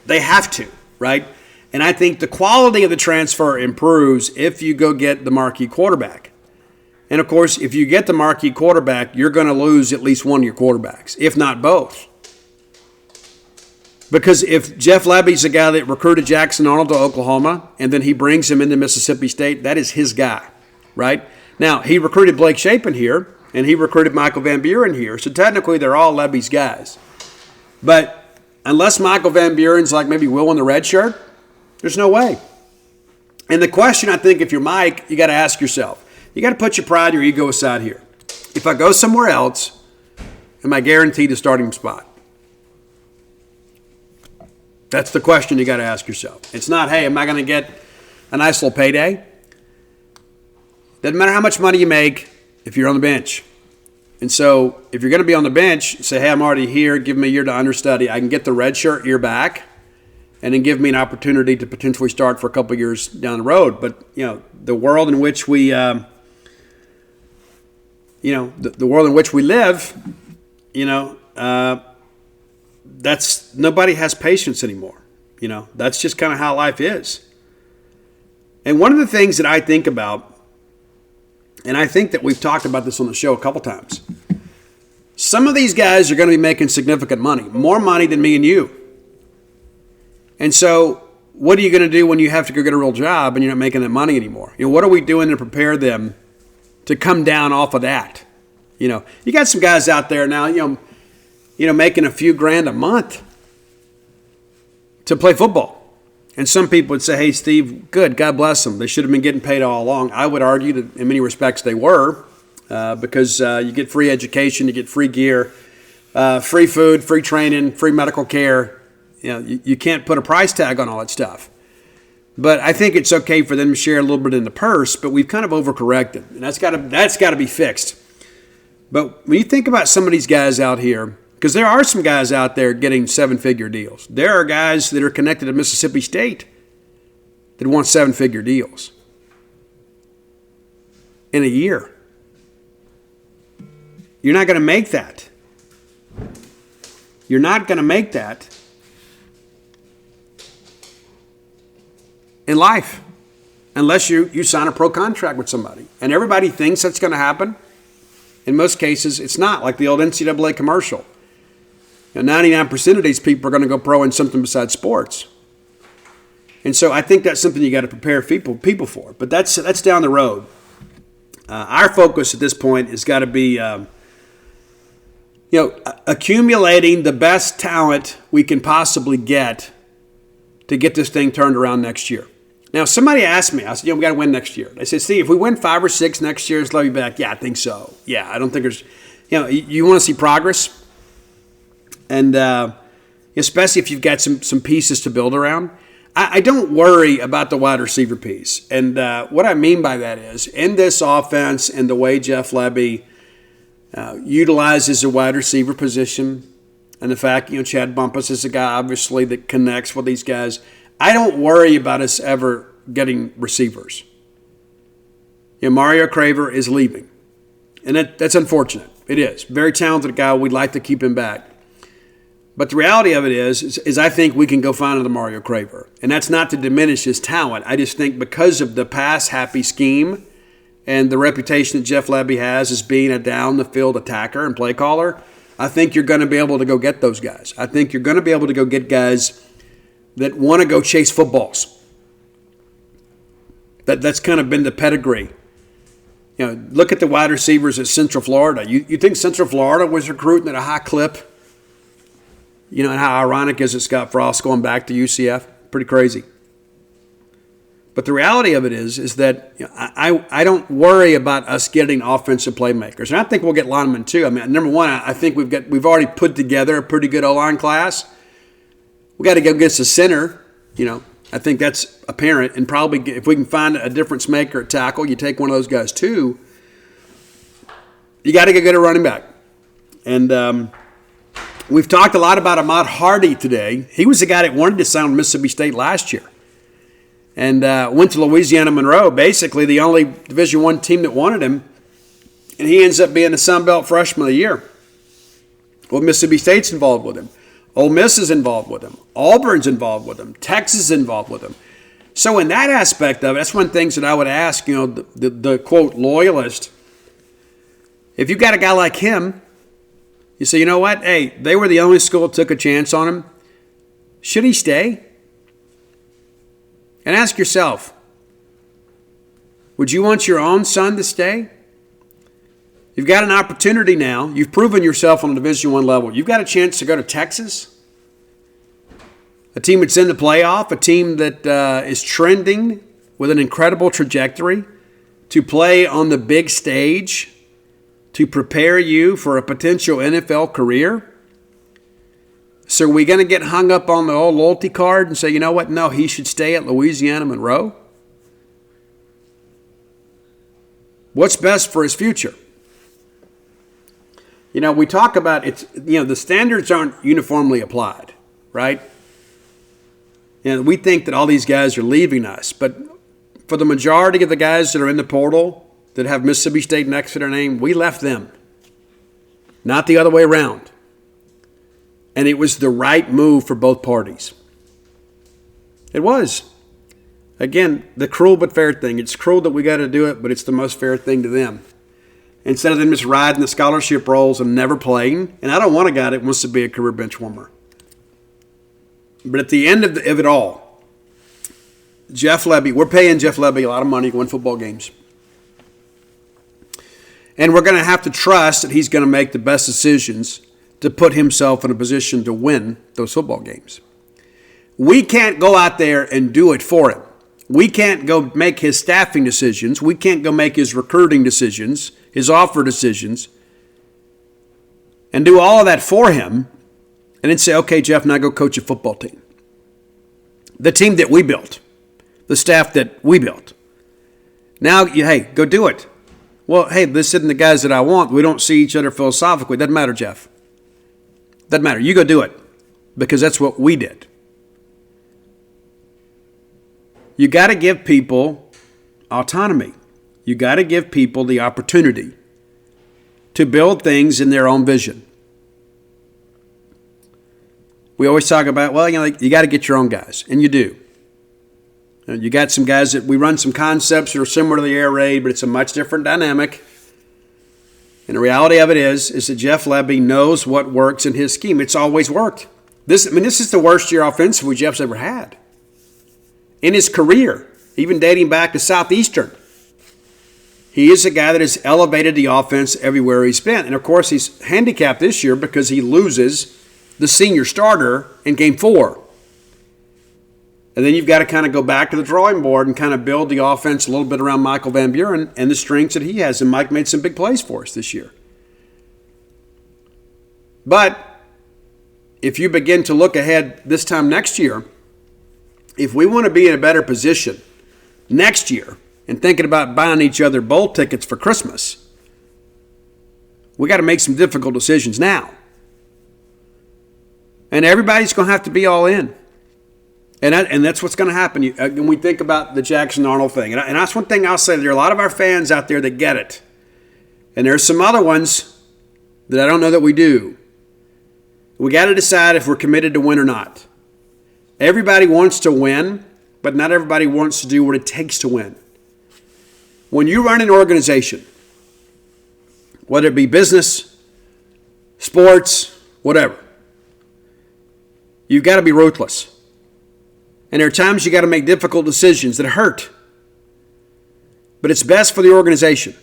They have to, right? And I think the quality of the transfer improves if you go get the marquee quarterback. And, of course, if you get the marquee quarterback, you're going to lose at least one of your quarterbacks, if not both. Because if Jeff Lebby's the guy that recruited Jackson Arnold to Oklahoma and then he brings him into Mississippi State, that is his guy, right? Now, he recruited Blake Shapen here, and he recruited Michael Van Buren here. So technically, they're all Lebby's guys. But unless Michael Van Buren's like maybe Will in the red shirt, there's no way. And the question, I think, if you're Mike, you got to ask yourself, you got to put your pride and your ego aside here. If I go somewhere else, am I guaranteed a starting spot? That's the question you got to ask yourself. It's not, hey, am I going to get a nice little payday? Doesn't matter how much money you make if you're on the bench. And so if you're going to be on the bench, say, hey, I'm already here. Give me a year to understudy. I can get the red shirt year back and then give me an opportunity to potentially start for a couple years down the road. But, the world in which we, the world in which we live, that's nobody has patience anymore. That's just kind of how life is. And one of the things that I think about, and I think that we've talked about this on the show a couple times, some of these guys are going to be making significant money, more money than me and you. And so what are you going to do when you have to go get a real job and you're not making that money anymore? What are we doing to prepare them to come down off of that? You got some guys out there now, making a few grand a month to play football. And some people would say, hey, Steve, good, God bless them. They should have been getting paid all along. I would argue that in many respects they were because you get free education, you get free gear, free food, free training, free medical care. You can't put a price tag on all that stuff. But I think it's okay for them to share a little bit in the purse, but we've kind of overcorrected. And that's got to be fixed. But when you think about some of these guys out here, because there are some guys out there getting 7-figure deals. There are guys that are connected to Mississippi State that want 7-figure deals in a year. You're not going to make that. You're not going to make that in life unless you sign a pro contract with somebody. And everybody thinks that's going to happen. In most cases, it's not, like the old NCAA commercial. 99% of these people are going to go pro in something besides sports. And so I think that's something you got to prepare people for. But that's down the road. Our focus at this point has got to be, accumulating the best talent we can possibly get to get this thing turned around next year. Now, somebody asked me, I said, we got to win next year. They said, Steve, if we win 5 or 6 next year, is Levy back? Yeah, I think so. Yeah, I don't think there's, you want to see progress. And especially if you've got some pieces to build around. I don't worry about the wide receiver piece. And what I mean by that is, in this offense and the way Jeff Lebby utilizes the wide receiver position, and the fact, Chad Bumpus is a guy, obviously, that connects with these guys, I don't worry about us ever getting receivers. Mario Craver is leaving. And that's unfortunate. It is. Very talented guy. We'd like to keep him back. But the reality of it is I think we can go find another Mario Craver. And that's not to diminish his talent. I just think because of the pass-happy scheme and the reputation that Jeff Lebby has as being a down-the-field attacker and play caller, I think you're going to be able to go get those guys. I think you're going to be able to go get guys that want to go chase footballs. That's kind of been the pedigree. Look at the wide receivers at Central Florida. You think Central Florida was recruiting at a high clip? And how ironic is it Scott Frost going back to UCF? Pretty crazy. But the reality of it is that I don't worry about us getting offensive playmakers. And I think we'll get linemen too. I mean, number one, I think we've already put together a pretty good O-line class. We got to go get a center. I think that's apparent. And probably if we can find a difference maker at tackle, you take one of those guys too. You got to get a running back. And we've talked a lot about Ahmad Hardy today. He was the guy that wanted to sign Mississippi State last year. And went to Louisiana Monroe, basically the only Division I team that wanted him. And he ends up being the Sun Belt Freshman of the Year. Well, Mississippi State's involved with him. Ole Miss is involved with him. Auburn's involved with him. Texas is involved with him. So in that aspect of it, that's one of the things that I would ask, the quote, loyalist. If you've got a guy like him, you say, you know what? Hey, they were the only school that took a chance on him. Should he stay? And ask yourself, would you want your own son to stay? You've got an opportunity now. You've proven yourself on the Division I level. You've got a chance to go to Texas, a team that's in the playoff, a team that is trending with an incredible trajectory, to play on the big stage, to prepare you for a potential NFL career. So are we going to get hung up on the old loyalty card and say, you know what, no, he should stay at Louisiana Monroe? What's best for his future? We talk about it's, the standards aren't uniformly applied, right? We think that all these guys are leaving us, but for the majority of the guys that are in the portal that have Mississippi State next to their name, we left them, not the other way around. And it was the right move for both parties. It was. Again, the cruel but fair thing. It's cruel that we got to do it, but it's the most fair thing to them. Instead of them just riding the scholarship rolls and never playing. And I don't want a guy that wants to be a career bench warmer. But at the end of it all, Jeff Lebby, we're paying Jeff Lebby a lot of money to win football games. And we're going to have to trust that he's going to make the best decisions to put himself in a position to win those football games. We can't go out there and do it for him. We can't go make his staffing decisions. We can't go make his recruiting decisions, his offer decisions, and do all of that for him, and then say, okay, Jeff, now go coach a football team. The team that we built, the staff that we built. Now, hey, go do it. Well, hey, this isn't the guys that I want. We don't see each other philosophically. Doesn't matter, Jeff. Doesn't matter. You go do it, because that's what we did. You got to give people autonomy. You got to give people the opportunity to build things in their own vision. We always talk about, well, you got to get your own guys, and you do. You got some guys that we run some concepts that are similar to the air raid, but it's a much different dynamic. And the reality of it is that Jeff Lebby knows what works in his scheme. It's always worked. This is the worst year offensively Jeff's ever had in his career, even dating back to Southeastern. He is a guy that has elevated the offense everywhere he's been. And, of course, he's handicapped this year because he loses the senior starter in Game 4. And then you've got to kind of go back to the drawing board and kind of build the offense a little bit around Michael Van Buren and the strengths that he has. And Mike made some big plays for us this year. But if you begin to look ahead this time next year if we want to be in a better position next year and thinking about buying each other bowl tickets for Christmas, we got to make some difficult decisions now. And everybody's going to have to be all in. And that's what's going to happen when we think about the Jackson Arnold thing. And that's one thing I'll say. There are a lot of our fans out there that get it. And there's some other ones that I don't know that we do. We got to decide if we're committed to win or not. Everybody wants to win, but not everybody wants to do what it takes to win. When you run an organization, whether it be business, sports, whatever, you've got to be ruthless. And there are times you got to make difficult decisions that hurt. But it's best for the organization.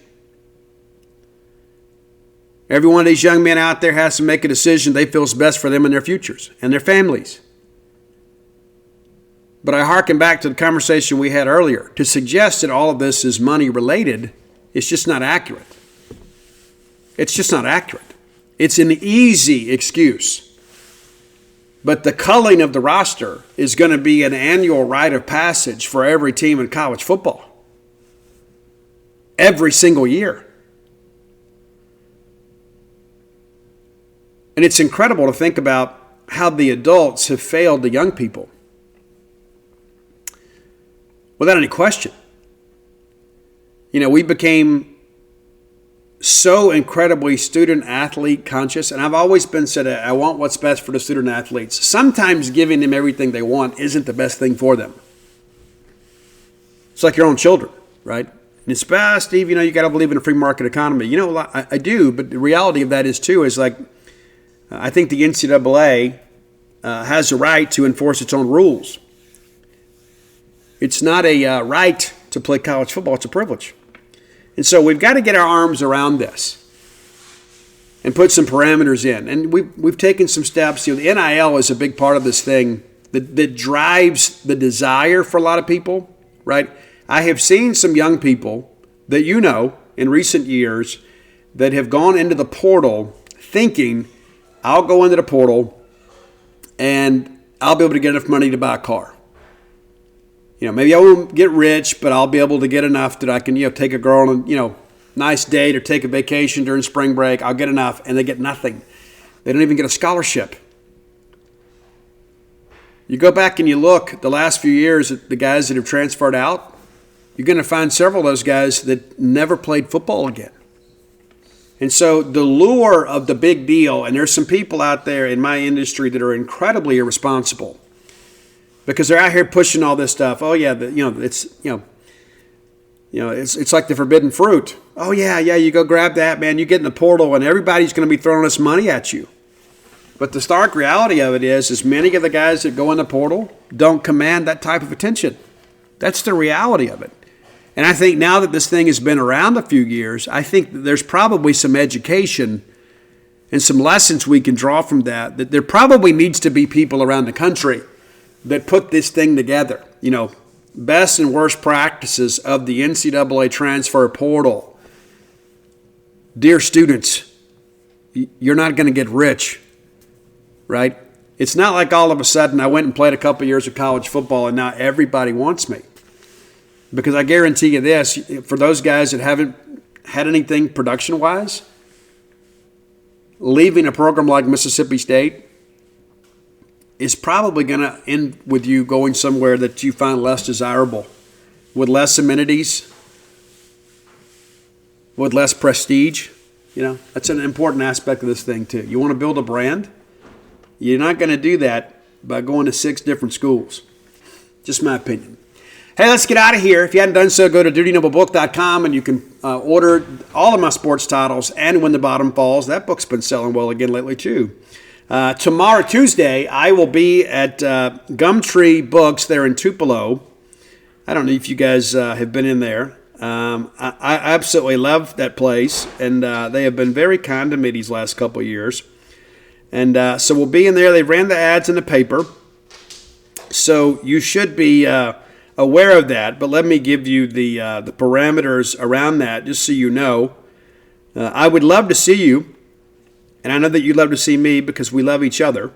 Every one of these young men out there has to make a decision they feel is best for them and their futures and their families. But I hearken back to the conversation we had earlier. To suggest that all of this is money related is just not accurate. It's just not accurate. It's an easy excuse. But the culling of the roster is going to be an annual rite of passage for every team in college football. Every single year. And it's incredible to think about how the adults have failed the young people. Without any question. You know, we became so incredibly student-athlete conscious, and I've always been said I want what's best for the student-athletes. Sometimes giving them everything they want isn't the best thing for them. It's like your own children, right? And it's best, Steve, you got to believe in a free market economy. I do, but the reality of that is, too, is like I think the NCAA has a right to enforce its own rules. It's not a right to play college football. It's a privilege. And so we've got to get our arms around this and put some parameters in. And we've taken some steps. The NIL is a big part of this thing that drives the desire for a lot of people, right? I have seen some young people that in recent years that have gone into the portal thinking, I'll go into the portal and I'll be able to get enough money to buy a car. Maybe I won't get rich, but I'll be able to get enough that I can, take a girl on a, nice date or take a vacation during spring break. I'll get enough, and they get nothing. They don't even get a scholarship. You go back and you look the last few years at the guys that have transferred out, you're going to find several of those guys that never played football again. And so the lure of the big deal, and there's some people out there in my industry that are incredibly irresponsible. Because they're out here pushing all this stuff. Oh yeah, it's like the forbidden fruit. Oh yeah, you go grab that, man. You get in the portal, and everybody's going to be throwing this money at you. But the stark reality of it is many of the guys that go in the portal don't command that type of attention. That's the reality of it. And I think now that this thing has been around a few years, I think that there's probably some education and some lessons we can draw from that. That there probably needs to be people around the country that put this thing together, best and worst practices of the NCAA transfer portal. Dear students, you're not going to get rich, right? It's not like all of a sudden I went and played a couple years of college football and now everybody wants me. Because I guarantee you this, for those guys that haven't had anything production-wise, leaving a program like Mississippi State is probably going to end with you going somewhere that you find less desirable, with less amenities, with less prestige. That's an important aspect of this thing too. You want to build a brand? You're not going to do that by going to 6 different schools. Just my opinion. Hey, let's get out of here. If you hadn't done so, go to DutyNobleBook.com and you can order all of my sports titles and When the Bottom Falls. That book's been selling well again lately too. Tomorrow, Tuesday, I will be at Gumtree Books there in Tupelo. I don't know if you guys have been in there. I absolutely love that place, and they have been very kind to me these last couple of years. And so we'll be in there. They ran the ads in the paper, so you should be aware of that. But let me give you the parameters around that, just so you know. I would love to see you. And I know that you love to see me because we love each other.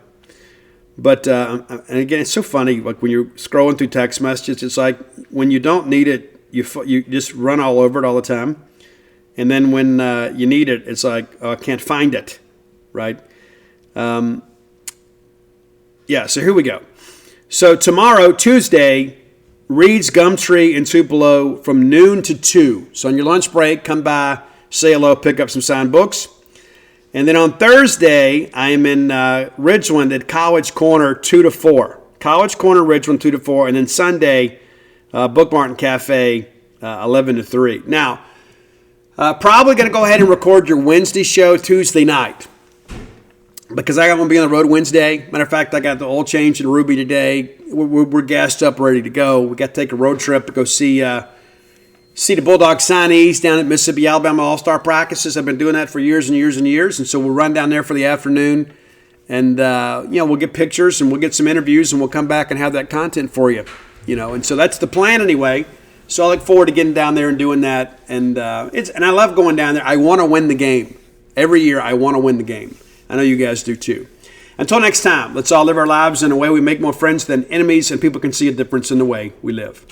But and again, it's so funny. Like when you're scrolling through text messages, it's like when you don't need it, you just run all over it all the time. And then when you need it, it's like, oh, I can't find it, right? Yeah, so here we go. So tomorrow, Tuesday, Reed's, Gumtree, and Tupelo from noon to 2. So on your lunch break, come by, say hello, pick up some signed books. And then on Thursday, I am in Ridgeland at College Corner 2 to 4. College Corner, Ridgeland 2 to 4. And then Sunday, Book Martin Cafe 11 to 3. Now, probably going to go ahead and record your Wednesday show Tuesday night because I got to be on the road Wednesday. Matter of fact, I got the oil change in Ruby today. We're gassed up, ready to go. We got to take a road trip to go see the Bulldog signees down at Mississippi Alabama All-Star practices. I've been doing that for years and years and years, and so we'll run down there for the afternoon, and we'll get pictures and we'll get some interviews, and we'll come back and have that content for you, And so that's the plan anyway. So I look forward to getting down there and doing that, and I love going down there. I want to win the game. Every year I want to win the game. I know you guys do too. Until next time, let's all live our lives in a way we make more friends than enemies, and people can see a difference in the way we live.